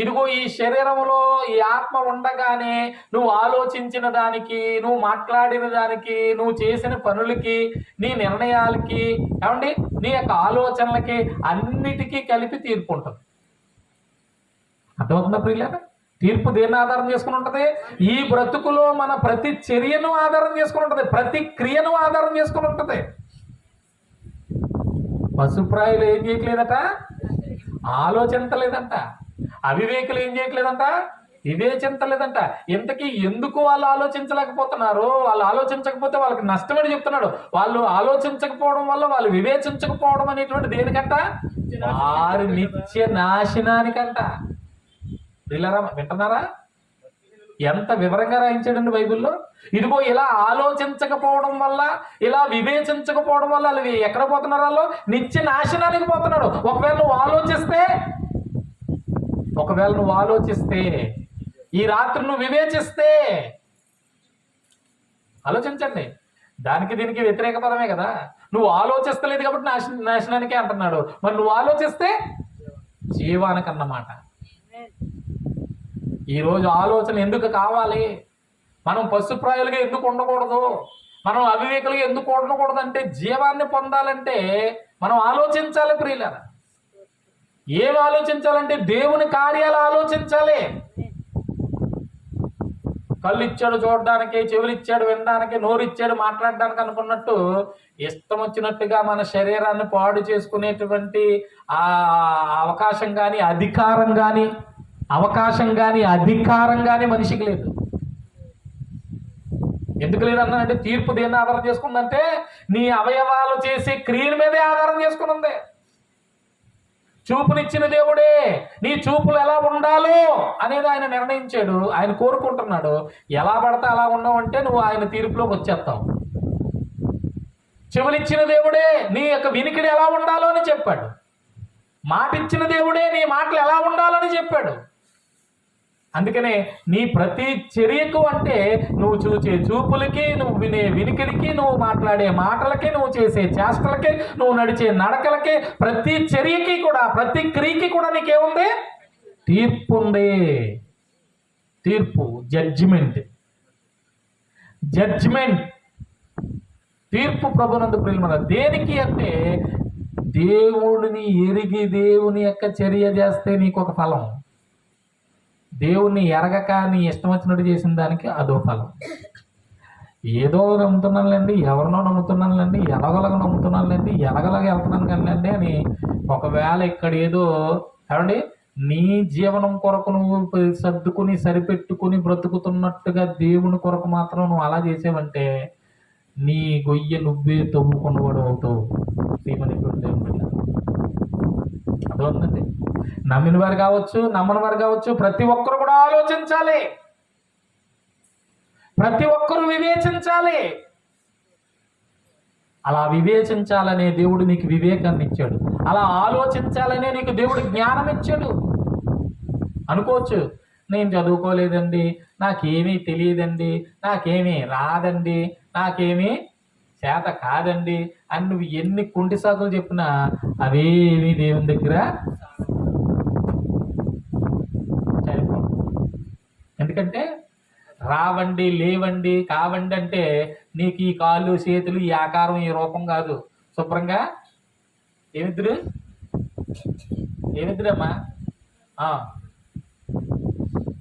ఇదిగో ఈ శరీరంలో ఈ ఆత్మ ఉండగానే నువ్వు ఆలోచించిన దానికి, నువ్వు మాట్లాడిన దానికి, నువ్వు చేసిన పనులకి, నీ నిర్ణయాలకి, ఏమండి నీ యొక్క ఆలోచనలకి అన్నిటికీ కలిపి తీర్పు ఉంటుంది. అర్థమవుతుందా ప్రియులారా? తీర్పు దేన్ని ఆధారం చేసుకుని ఉంటుంది? ఈ బ్రతుకులో మన ప్రతి చర్యను ఆధారం చేసుకుని ఉంటుంది, ప్రతి క్రియను ఆధారం చేసుకుని ఉంటుంది. పశుప్రాయులు ఏం చేయట్లేదట? ఆలోచించలేదంట. అవివేకులు ఏం చేయట్లేదంట? వివేచించలేదంట. ఇంతకీ ఎందుకు వాళ్ళు ఆలోచించలేకపోతున్నారు? వాళ్ళు ఆలోచించకపోతే వాళ్ళకి నష్టమని చెప్తున్నాడు. వాళ్ళు ఆలోచించకపోవడం వల్ల, వాళ్ళు వివేచించకపోవడం అనేటువంటి దేనికంట? వారి నిత్య నాశనానికంట. వీళ్ళరా వింటున్నారా? ఎంత వివరంగా రాయించాడండి బైబిల్లో. ఇదిగో ఇలా ఆలోచించకపోవడం వల్ల, ఇలా వివేచించకపోవడం వల్ల వాళ్ళు ఎక్కడ పోతున్నారు? వాళ్ళు నిత్య నాశనానికి పోతున్నాడు. ఒకవేళ నువ్వు ఆలోచిస్తే, ఈ రాత్రి నువ్వు వివేచిస్తే, ఆలోచించండి, దానికి దీనికి వ్యతిరేక పదమే కదా. నువ్వు ఆలోచిస్తలేదు కాబట్టి నాశనానికే అంటున్నాడు. మరి నువ్వు ఆలోచిస్తే జీవానికి అన్నమాట. ఈరోజు ఆలోచన ఎందుకు కావాలి? మనం పశుప్రాయులుగా ఎందుకు ఉండకూడదు? మనం అవివేకులుగా ఎందుకు ఉండకూడదు అంటే, జీవాన్ని పొందాలంటే మనం ఆలోచించాలి ప్రియులారా. ఏం ఆలోచించాలంటే దేవుని కార్యాలు ఆలోచించాలి. కళ్ళు ఇచ్చాడు చూడడానికి, చెవులు ఇచ్చాడు వినడానికి, నోరు ఇచ్చాడు మాట్లాడడానికి అనుకున్నట్టు ఇష్టం వచ్చినట్టుగా మన శరీరాన్ని పాడు చేసుకునేటువంటి ఆ అవకాశం కానీ అధికారం కానీ మనిషికి లేదు. ఎందుకు లేదన్నానంటే, తీర్పు దేన్ని ఆధారం చేసుకుందంటే నీ అవయవాలు చేసే క్రియల మీదే ఆధారం చేసుకుని. చూపునిచ్చిన దేవుడే నీ చూపులు ఎలా ఉండాలో అనేది ఆయన నిర్ణయించాడు. ఆయన కోరుకుంటున్నాడు. ఎలా పడితే అలా ఉన్నావంటే నువ్వు ఆయన తీర్పులోకి వచ్చేస్తావు. చెవులిచ్చిన దేవుడే నీ యొక్క వినికిడి ఎలా ఉండాలో అని చెప్పాడు. మాట ఇచ్చిన దేవుడే నీ మాటలు ఎలా ఉండాలని చెప్పాడు. అందుకనే నీ ప్రతి చర్యకు, అంటే నువ్వు చూసే చూపులకి, నువ్వు వినే వినికిడికి, నువ్వు మాట్లాడే మాటలకి, నువ్వు చేసే చేష్టలకి, నువ్వు నడిచే నడకలకి, ప్రతి చర్యకి కూడా, ప్రతి క్రియకి కూడా నీకేముంది? తీర్పు ఉంది. తీర్పు, జడ్జిమెంట్. తీర్పు ప్రభునందు ప్రియులరా. దేనికి అంటే దేవుడిని ఎరిగి దేవుని యొక్క చర్య చేస్తే నీకు ఒక ఫలం, దేవుణ్ణి ఎరగక నీ ఇష్టం వచ్చినట్టు చేసిన దానికి అదో ఫలం. ఏదో నమ్ముతున్నానులేండి, ఎవరినో నమ్ముతున్నానులేండి, ఎలాగోలాగ నమ్ముతున్నానులేండి, ఎలాగోలాగ వెళ్తున్నాను కదండి అని ఒకవేళ ఇక్కడ ఏదో ఏమండి నీ జీవనం కొరకు నువ్వు సర్దుకుని సరిపెట్టుకుని బ్రతుకుతున్నట్టుగా దేవుని కొరకు మాత్రం నువ్వు అలా చేసావంటే నీ గొయ్య నువ్వే తవ్వుకున్నవాడు అవుతావు. శ్రీమణికుడు దేవుని బిడ్డ అర్థమవుతుందండి. నమ్మిన వారు కావచ్చు, నమ్మని వారు కావచ్చు, ప్రతి ఒక్కరు కూడా ఆలోచించాలి, ప్రతి ఒక్కరూ వివేచించాలి. అలా వివేచించాలనే దేవుడు నీకు వివేకాన్ని ఇచ్చాడు, అలా ఆలోచించాలనే నీకు దేవుడు జ్ఞానం ఇచ్చాడు. అనుకోవచ్చు, నేను చదువుకోలేదండి, నాకేమీ తెలియదండి, నాకేమీ రాదండి, నాకేమీ చేత కాదండి అని నువ్వు ఎన్ని కుంటి సాకులు చెప్పినా అవేమీ దేవుని దగ్గర సరిపో. ఎందుకంటే రావండి, లేవండి, కావండి అంటే నీకు ఈ కాళ్ళు చేతులు ఈ ఆకారం ఈ రూపం కాదు. శుభ్రంగా ఏమిద్దురమ్మా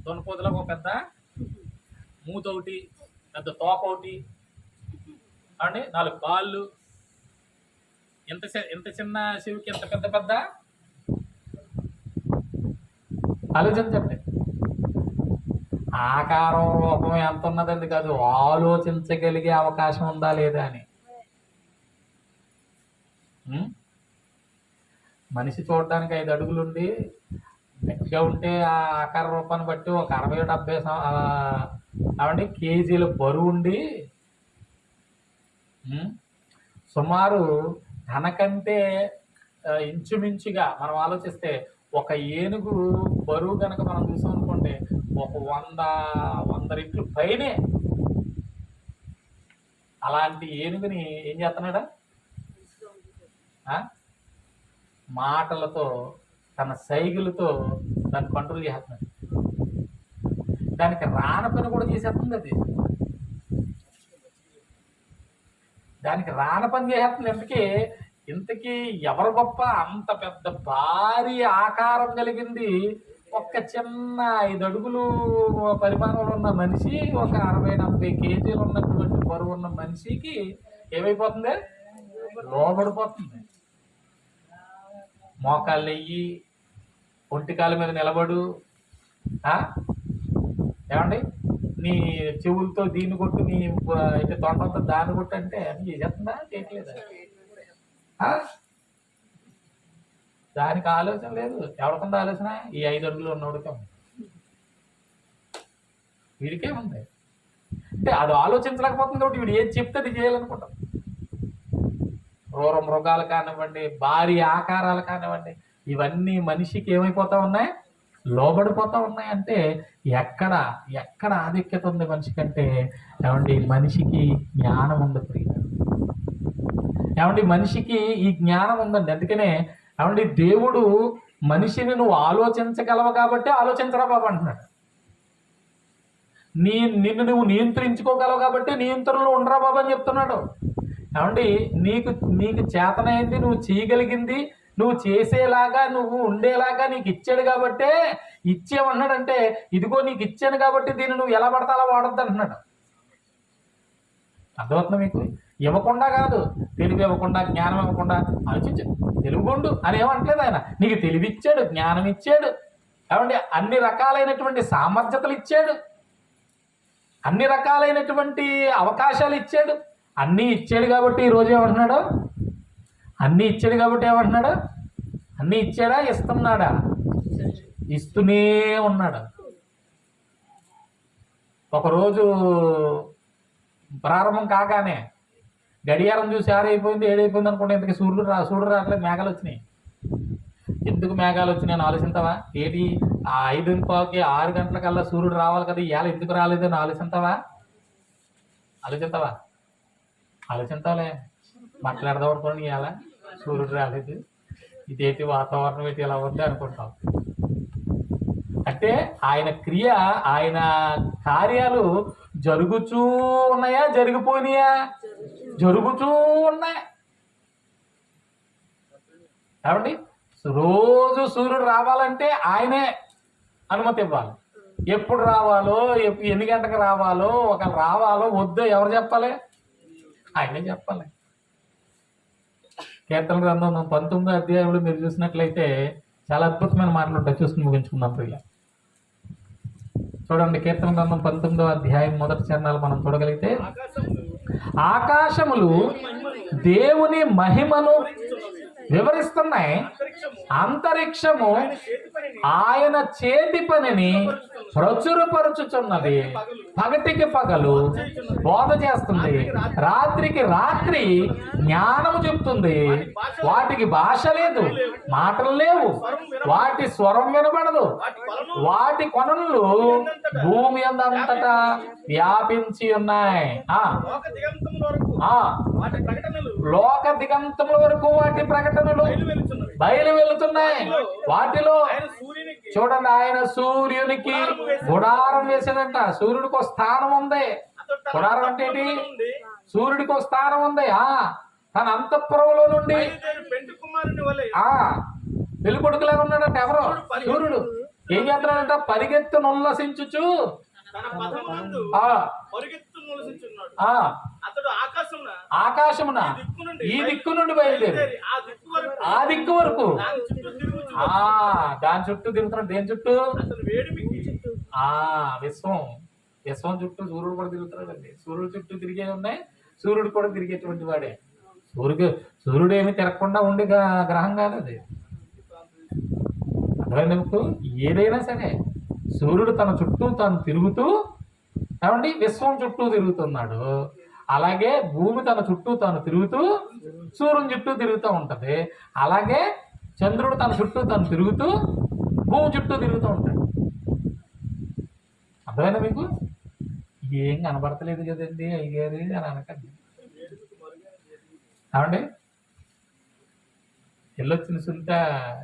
దొనపోతులకు ఒక పెద్ద మూత ఒకటి, పెద్ద తోక ఒకటి అండి, 4 కాళ్ళు, ఎంత చిన్న శివుకి ఎంత పెద్ద పెద్ద ఆలోచించండి. ఆకారం రూపం ఎంత ఉన్నదండి కాదు, ఆలోచించగలిగే అవకాశం ఉందా లేదా అని. మనిషి చూడడానికి 5 అడుగులుండి గట్టిగా ఉంటే ఆ ఆకార రూపాన్ని బట్టి ఒక 60-70 కేజీల బరువు ఉండి సుమారు తనకంటే ఇంచుమించుగా మనం ఆలోచిస్తే ఒక ఏనుగు బరువు కనుక మనం చూసాం అనుకోండి, ఒక 100 రెట్లు పైనే. అలాంటి ఏనుగుని ఏం చేస్తున్నాడా, మాటలతో తన సైగులతో దాన్ని కంట్రోల్ చేస్తున్నాడు. దానికి రాని పని కూడా చేసేస్తుంది, అది దానికి రాని పని చేసేస్తుంది. ఇంతకీ ఎవరు గొప్ప? అంత పెద్ద భారీ ఆకారం కలిగింది ఒక చిన్న 5 అడుగులు పరిమాణంలో ఉన్న మనిషి, ఒక 60-70 కేజీలు ఉన్నటువంటి బరువు ఉన్న మనిషికి ఏమైపోతుంది? లోబడిపోతుంది. మోకాళ్ళు వెయ్యి, ఒంటికాల మీద నిలబడు, ఏమండి నీ చెవులతో దీన్ని కొట్టు, నీ అయితే తొండంతో దాన్ని కొట్టు అంటే అది చేస్తుందా? చేయట్లేదా? దానికి ఆలోచన లేదు. ఎవరికుంది ఆలోచన? ఈ 5 అడుగులు ఉన్నోడికే ఉంది. వీడికే ఉంది. అంటే అది ఆలోచించలేకపోతుంది కాబట్టి వీడు ఏది చెప్తే అది చేయాలనుకుంటాం. క్రూర మృగాలు కానివ్వండి, భారీ ఆకారాలు కానివ్వండి, ఇవన్నీ మనిషికి ఏమైపోతా ఉన్నాయి? లోబడిపోతా ఉన్నాయి. అంటే ఎక్కడ ఆధిక్యత ఉంది మనిషి కంటే? ఏమండి మనిషికి జ్ఞానం ఉంది ప్రియ, ఏమండి మనిషికి ఈ జ్ఞానం ఉందండి. అందుకనే ఏమండి దేవుడు మనిషిని నువ్వు ఆలోచించగలవు కాబట్టి ఆలోచించరా బాబు అంటున్నాడు. నిన్ను నువ్వు నియంత్రించుకోగలవు కాబట్టి నియంత్రణలో ఉండరా బాబు అని చెప్తున్నాడు. ఏమండి నీకు చేతనైంది, నువ్వు చేయగలిగింది, నువ్వు చేసేలాగా, నువ్వు ఉండేలాగా నీకు ఇచ్చాడు కాబట్టే ఇచ్చేమన్నాడంటే, ఇదిగో నీకు ఇచ్చాను కాబట్టి దీన్ని నువ్వు ఎలా పడతా అలా వాడద్దు అంటున్నాడు. అర్థమవుతుందా మీకు? ఇవ్వకుండా కాదు, తెలివి ఇవ్వకుండా, జ్ఞానం ఇవ్వకుండా ఆలోచించు, తెలుగుండు అని ఏమంటలేదు ఆయన. నీకు తెలివి ఇచ్చాడు, జ్ఞానం ఇచ్చాడు, ఏమండి అన్ని రకాలైనటువంటి సామర్థ్యతలు ఇచ్చాడు, అన్ని రకాలైనటువంటి అవకాశాలు ఇచ్చాడు. అన్నీ ఇచ్చాడు కాబట్టి ఈరోజు ఏమంటున్నాడు? అన్నీ ఇచ్చాడు కాబట్టి ఏమంటున్నాడు? అన్నీ ఇచ్చాడా? ఇస్తున్నాడా? ఇస్తూనే ఉన్నాడు. ఒకరోజు ప్రారంభం కాగానే గడియారం చూసి 6 అయిపోయింది 7 అయిపోయింది అనుకుంటే ఇంతకీ సూర్యుడు రావట్లేదు, మేఘాలు వచ్చినాయి. ఎందుకు మేఘాలు వచ్చినాయని ఆలోచించావా? ఏది 5:15కి 6 గంటలకల్లా సూర్యుడు రావాలి కదా, ఇవాళ ఎందుకు రాలేదని ఆలోచించావా? ఆలోచించాలే. మాట్లాడదాం అనుకోండి, ఇవాళ సూర్యుడు రాలేదు, ఇదేంటి వాతావరణం ఏంటి ఇలా ఉంది అనుకుంటాం. అంటే ఆయన క్రియ, ఆయన కార్యాలు జరుగుతూ ఉన్నాయా, జరిగిపోయినాయా? జరుగుతూ ఉన్నాయి. ఏమండి, రోజు సూర్యుడు రావాలంటే ఆయనే అనుమతి ఇవ్వాలి. ఎప్పుడు రావాలో, ఎన్ని గంటలకు రావాలో, ఒకవేళ రావాలో వద్దో ఎవరు చెప్పాలి? ఆయనే చెప్పాలి. కీర్తన గ్రంథం 19వ అధ్యాయంలో మీరు చూసినట్లయితే చాలా అద్భుతమైన మాటలు ఉంటాయి. చూసుకుని ముగించుకుందాం ప్రియుల. చూడండి, కీర్తన గ్రంథం 19వ అధ్యాయం మొదటి చరణాలు మనం చూడగలిగితే, ఆకాశములు దేవుని మహిమను వివరిస్తున్నాయి, అంతరిక్షము ఆయన చేతి పనిని ప్రచురపరుచుచున్నది. పగటికి పగలు బోధ చేస్తుంది, రాత్రికి రాత్రి జ్ఞానము చెప్తుంది. వాటికి భాష లేదు, మాటలు లేవు, వాటి స్వరం వినబడదు. వాటి కొనలు భూమి అంతటా వ్యాపించి ఉన్నాయి. లోక దిగంతముల వరకు వాటి ప్రకటనలు బయలు వెళుతున్నాయి. వాటిలో చూడండి, ఆయన సూర్యునికి గుడారం వేసాడంట. సూర్యుడికి ఒక స్థానం ఉంది. గుడారం అంటే ఏంటి? సూర్యుడికి ఒక స్థానం ఉంది. తన అంతఃపురంలో నుండి పెళ్లి కొడుకులాగా ఉన్నాడంట. ఎవరు? సూర్యుడు. ఏం చేస్తున్నాడంట? పరిగెత్తు ఉల్లసించుచు ఆకాశమున ఈ దిక్కు నుండి బయలుదేరి ఆ దిక్కు వరకు దాని చుట్టూ తిరుగుతున్నాడు. దేని చుట్టూ? విశ్వం చుట్టూ సూర్యుడు కూడా తిరుగుతున్నాడండి. సూర్యుడు చుట్టూ తిరిగే ఉన్నాయి, సూర్యుడు కూడా తిరిగేటువంటి వాడే. సూర్యుడు ఏమి తిరగకుండా ఉండే గ్రహం కాదు అది. అర్థమైంది మీకు? ఏదైనా సరే సూర్యుడు తన చుట్టూ తాను తిరుగుతూ, ఏమండి, విశ్వం చుట్టూ తిరుగుతున్నాడు. అలాగే భూమి తన చుట్టూ తాను తిరుగుతూ సూర్యుని చుట్టూ తిరుగుతూ ఉంటది. అలాగే చంద్రుడు తన చుట్టూ తాను తిరుగుతూ భూమి చుట్టూ తిరుగుతూ ఉంటాడు. అర్థమైనా మీకు? ఏం కనబడతలేదు కదండి అయ్యారు అని అనకండి. ఏమండి, వెళ్ళొచ్చిన సునీత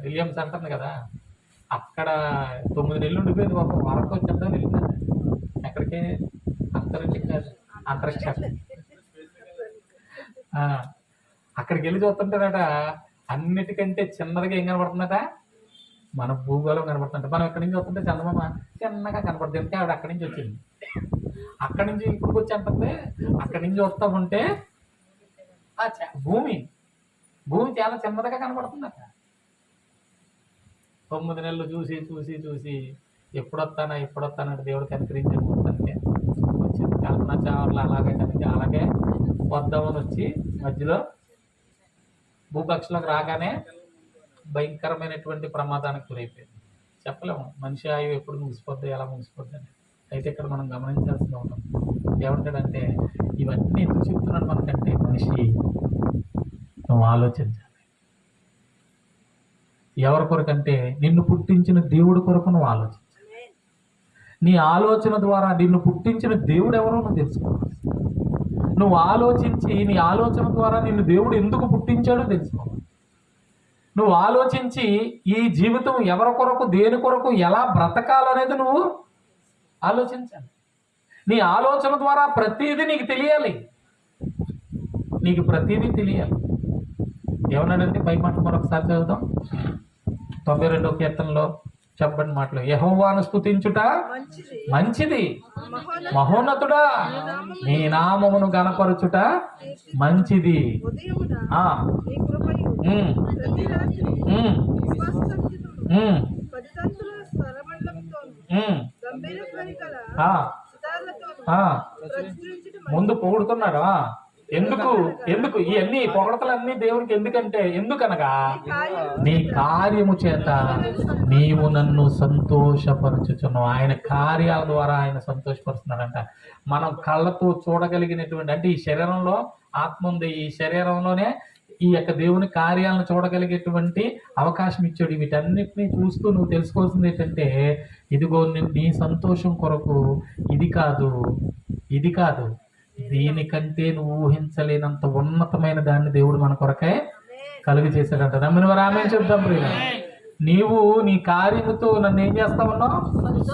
విలియమ్స్ అంటుంది కదా, అక్కడ 9 నెలలు ఉండిపోయింది. ఒక వరకు వచ్చేద్దా వెళ్ళింది. ఎక్కడికి? అంతరిక్షానికి. అక్కడికి వెళ్ళి చూస్తుంటారట, అన్నిటికంటే చిన్నదిగా ఏం కనబడుతుందట? మన భూగోళం కనబడుతుంట. మనం ఎక్కడి నుంచి వస్తుంటే చందమామ చిన్నగా కనబడుతుంది. అంటే ఆవిడ అక్కడి నుంచి వచ్చింది. అక్కడి నుంచి ఇప్పుడు వచ్చి అంటే అక్కడి నుంచి వస్తూ ఉంటే భూమి చాలా చిన్నదిగా కనబడుతుందట. 9 నెలలు చూసి చూసి చూసి ఎప్పుడొస్తానంటే దేవుడు కనికరించాడు. మొత్తానికి వచ్చింది. కల్పన చావర్లు అలాగే వద్దామని వచ్చి మధ్యలో భూపక్షులకు రాగానే భయంకరమైనటువంటి ప్రమాదానికి గురైపోయింది. చెప్పలేము మనిషి ఆయువు ఎప్పుడు ముగిసిపోద్ది, ఎలా ముగిసిపోద్ది అని. అయితే ఇక్కడ మనం గమనించాల్సిన ఉంటాం. ఏమంటాడంటే, ఇవన్నీ ఎందుకు చెప్తున్నాడు మనకంటే, మనిషి నువ్వు ఆలోచించాలి. ఎవరి కొరకంటే నిన్ను పుట్టించిన దేవుడి కొరకు నువ్వు ఆలోచించాలి. నీ ఆలోచన ద్వారా నిన్ను పుట్టించిన దేవుడు ఎవరో నువ్వు తెలుసుకోవాలి. నువ్వు ఆలోచించి నీ ఆలోచన ద్వారా నిన్ను దేవుడు ఎందుకు పుట్టించాడో తెలుసుకోవాలి. నువ్వు ఆలోచించి ఈ జీవితం ఎవరి కొరకు, దేని కొరకు, ఎలా బ్రతకాలనేది నువ్వు ఆలోచించాలి. నీ ఆలోచన ద్వారా ప్రతిదీ నీకు తెలియాలి. నీకు ప్రతిదీ తెలియాలి. ఏమన్నాడంటే పై మాట మరొకసారి చదువుదాం. 92వ కీర్తనలో చెప్పండి మాటలు. యెహోవాను స్తుతించుట మంచిది, మహోన్నతుడా నీ నామమును గణపరచుట మంచిది. ముందు పొగుడుతున్నాడు. ఎందుకు ఇవన్నీ పొగడతలన్నీ దేవునికి ఎందుకనగా నీ కార్యము చేత నీవు నన్ను సంతోషపరచుచున్నావు. ఆయన కార్యాల ద్వారా ఆయన సంతోషపరుస్తున్నాడంట. మనం కళ్ళతో చూడగలిగినటువంటి, అంటే ఈ శరీరంలో ఆత్మ ఉంది, ఈ శరీరంలోనే ఈ యొక్క దేవుని కార్యాలను చూడగలిగేటువంటి అవకాశం ఇచ్చాడు. వీటన్నిటినీ చూస్తూ నువ్వు తెలుసుకోవాల్సింది ఏంటంటే, ఇదిగో నీ సంతోషం కొరకు ఇది కాదు దీనికంటే నువ్వు ఊహించలేనంత ఉన్నతమైన దాన్ని దేవుడు మన కొరకే కలుగు చేశాడంట. నమ్మిన వారు ఆమె చెప్తాం. ప్రియుల, నీవు నీ కార్యముతో నన్ను ఏం చేస్తా ఉన్నావు?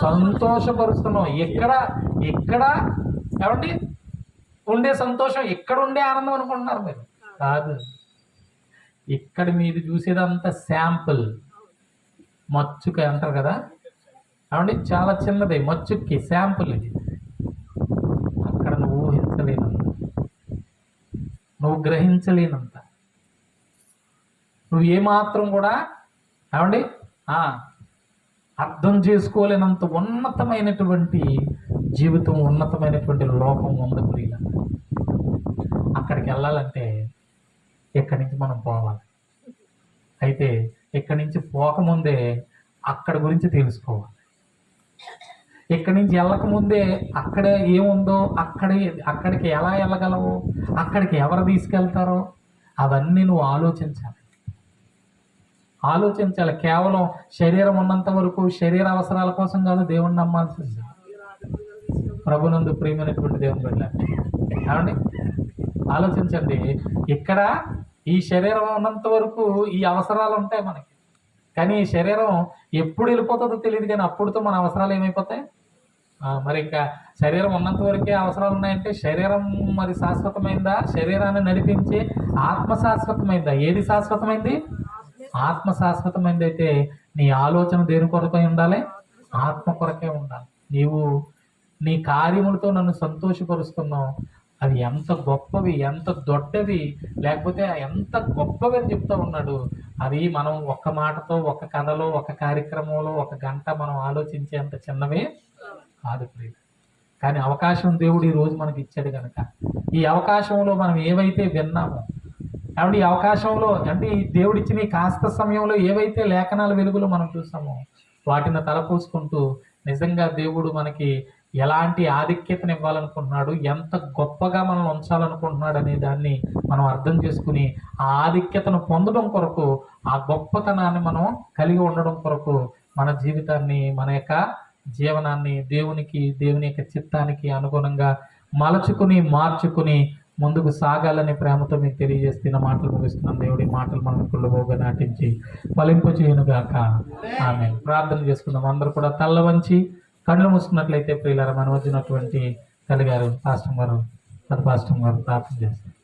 సంతోషపరుస్తున్నావు. ఎక్కడ ఏమండి ఉండే సంతోషం ఇక్కడ ఉండే ఆనందం అనుకుంటున్నారు మీరు. కాదు, ఇక్కడ మీరు చూసేదంతా శాంపుల్. మచ్చుక అంటారు కదా, అవండి చాలా చిన్నది మచ్చుక్కి శాంపుల్ ఇది. అక్కడ నువ్వు ఊహించలేనంత, నువ్వు గ్రహించలేనంత, నువ్వు ఏమాత్రం కూడా ఏమండి అర్థం చేసుకోలేనంత ఉన్నతమైనటువంటి జీవితం, ఉన్నతమైనటువంటి లోకం ఉంది ప్రియుల. అక్కడికి వెళ్ళాలంటే ఇక్కడి నుంచి మనం పోవాలి. అయితే ఇక్కడి నుంచి పోకముందే అక్కడ గురించి తెలుసుకోవాలి. ఇక్కడి నుంచి వెళ్ళకముందే అక్కడ ఏముందో, అక్కడికి ఎలా వెళ్ళగలవు, అక్కడికి ఎవరు తీసుకెళ్తారో అవన్నీ నువ్వు ఆలోచించాలి. కేవలం శరీరం ఉన్నంత వరకు శరీర అవసరాల కోసం కాదు దేవుణ్ణి నమ్మాల్సింది. ప్రభునందు ప్రియమైనటువంటి దేవుని బిడ్డ, ఏమండి ఆలోచించండి. ఇక్కడ ఈ శరీరం ఉన్నంత వరకు ఈ అవసరాలు ఉంటాయి మనకి, కానీ ఈ శరీరం ఎప్పుడు వెళ్ళిపోతుందో తెలియదు. కానీ అప్పుడుతో మన అవసరాలు ఏమైపోతాయి? మరి ఇంకా శరీరం ఉన్నంత వరకే అవసరాలు ఉన్నాయంటే శరీరం మరి శాశ్వతమైందా? శరీరాన్ని నడిపించే ఆత్మ శాశ్వతమైందా? ఏది శాశ్వతమైంది? ఆత్మ శాశ్వతమైంది. అయితే నీ ఆలోచన దేని కొరకై ఉండాలి? ఆత్మ కొరకే ఉండాలి. నీవు నీ కార్యములతో నన్ను సంతోషపరుస్తున్నావు, అవి ఎంత గొప్పవి, ఎంత దొడ్డవి, లేకపోతే ఎంత గొప్పవి అని చెప్తూ ఉన్నాడు. అవి మనం ఒక్క మాటతో, ఒక కథలో, ఒక కార్యక్రమంలో, ఒక గంట మనం ఆలోచించేంత చిన్నవే కాదు ప్రియులు. కానీ అవకాశం దేవుడు ఈరోజు మనకి ఇచ్చాడు కనుక ఈ అవకాశంలో మనం ఏవైతే విన్నామో, కాబట్టి ఈ అవకాశంలో అంటే ఈ దేవుడిచ్చిన ఈ కాస్త సమయంలో ఏవైతే లేఖనాల వెలుగులో మనం చూసామో వాటిని తలపూసుకుంటూ నిజంగా దేవుడు మనకి ఎలాంటి ఆధిక్యతను ఇవ్వాలనుకుంటున్నాడు, ఎంత గొప్పగా మనం ఉంచాలనుకుంటున్నాడు అనే దాన్ని మనం అర్థం చేసుకుని ఆ ఆధిక్యతను పొందడం కొరకు, ఆ గొప్పతనాన్ని మనం కలిగి ఉండడం కొరకు మన జీవితాన్ని, మన యొక్క జీవనాన్ని దేవుని యొక్క చిత్తానికి అనుగుణంగా మలచుకుని మార్చుకుని ముందుకు సాగాలని ప్రేమతో మీకు తెలియజేస్తున్న మాటలు ముగిస్తున్నాం. దేవుడి మాటలు మనం కుళ్ళబోగా నాటించి ఫలింప చేయనుగాక. ఆమె ప్రార్థన చేసుకుందాం. అందరూ కూడా తల్ల వంచి కళ్ళు మూసుకున్నట్లయితే ప్రియులారా, మన వచ్చినటువంటి తల్లి గారు, పాస్టర్ గారు, ప్రార్థన చేస్తారు.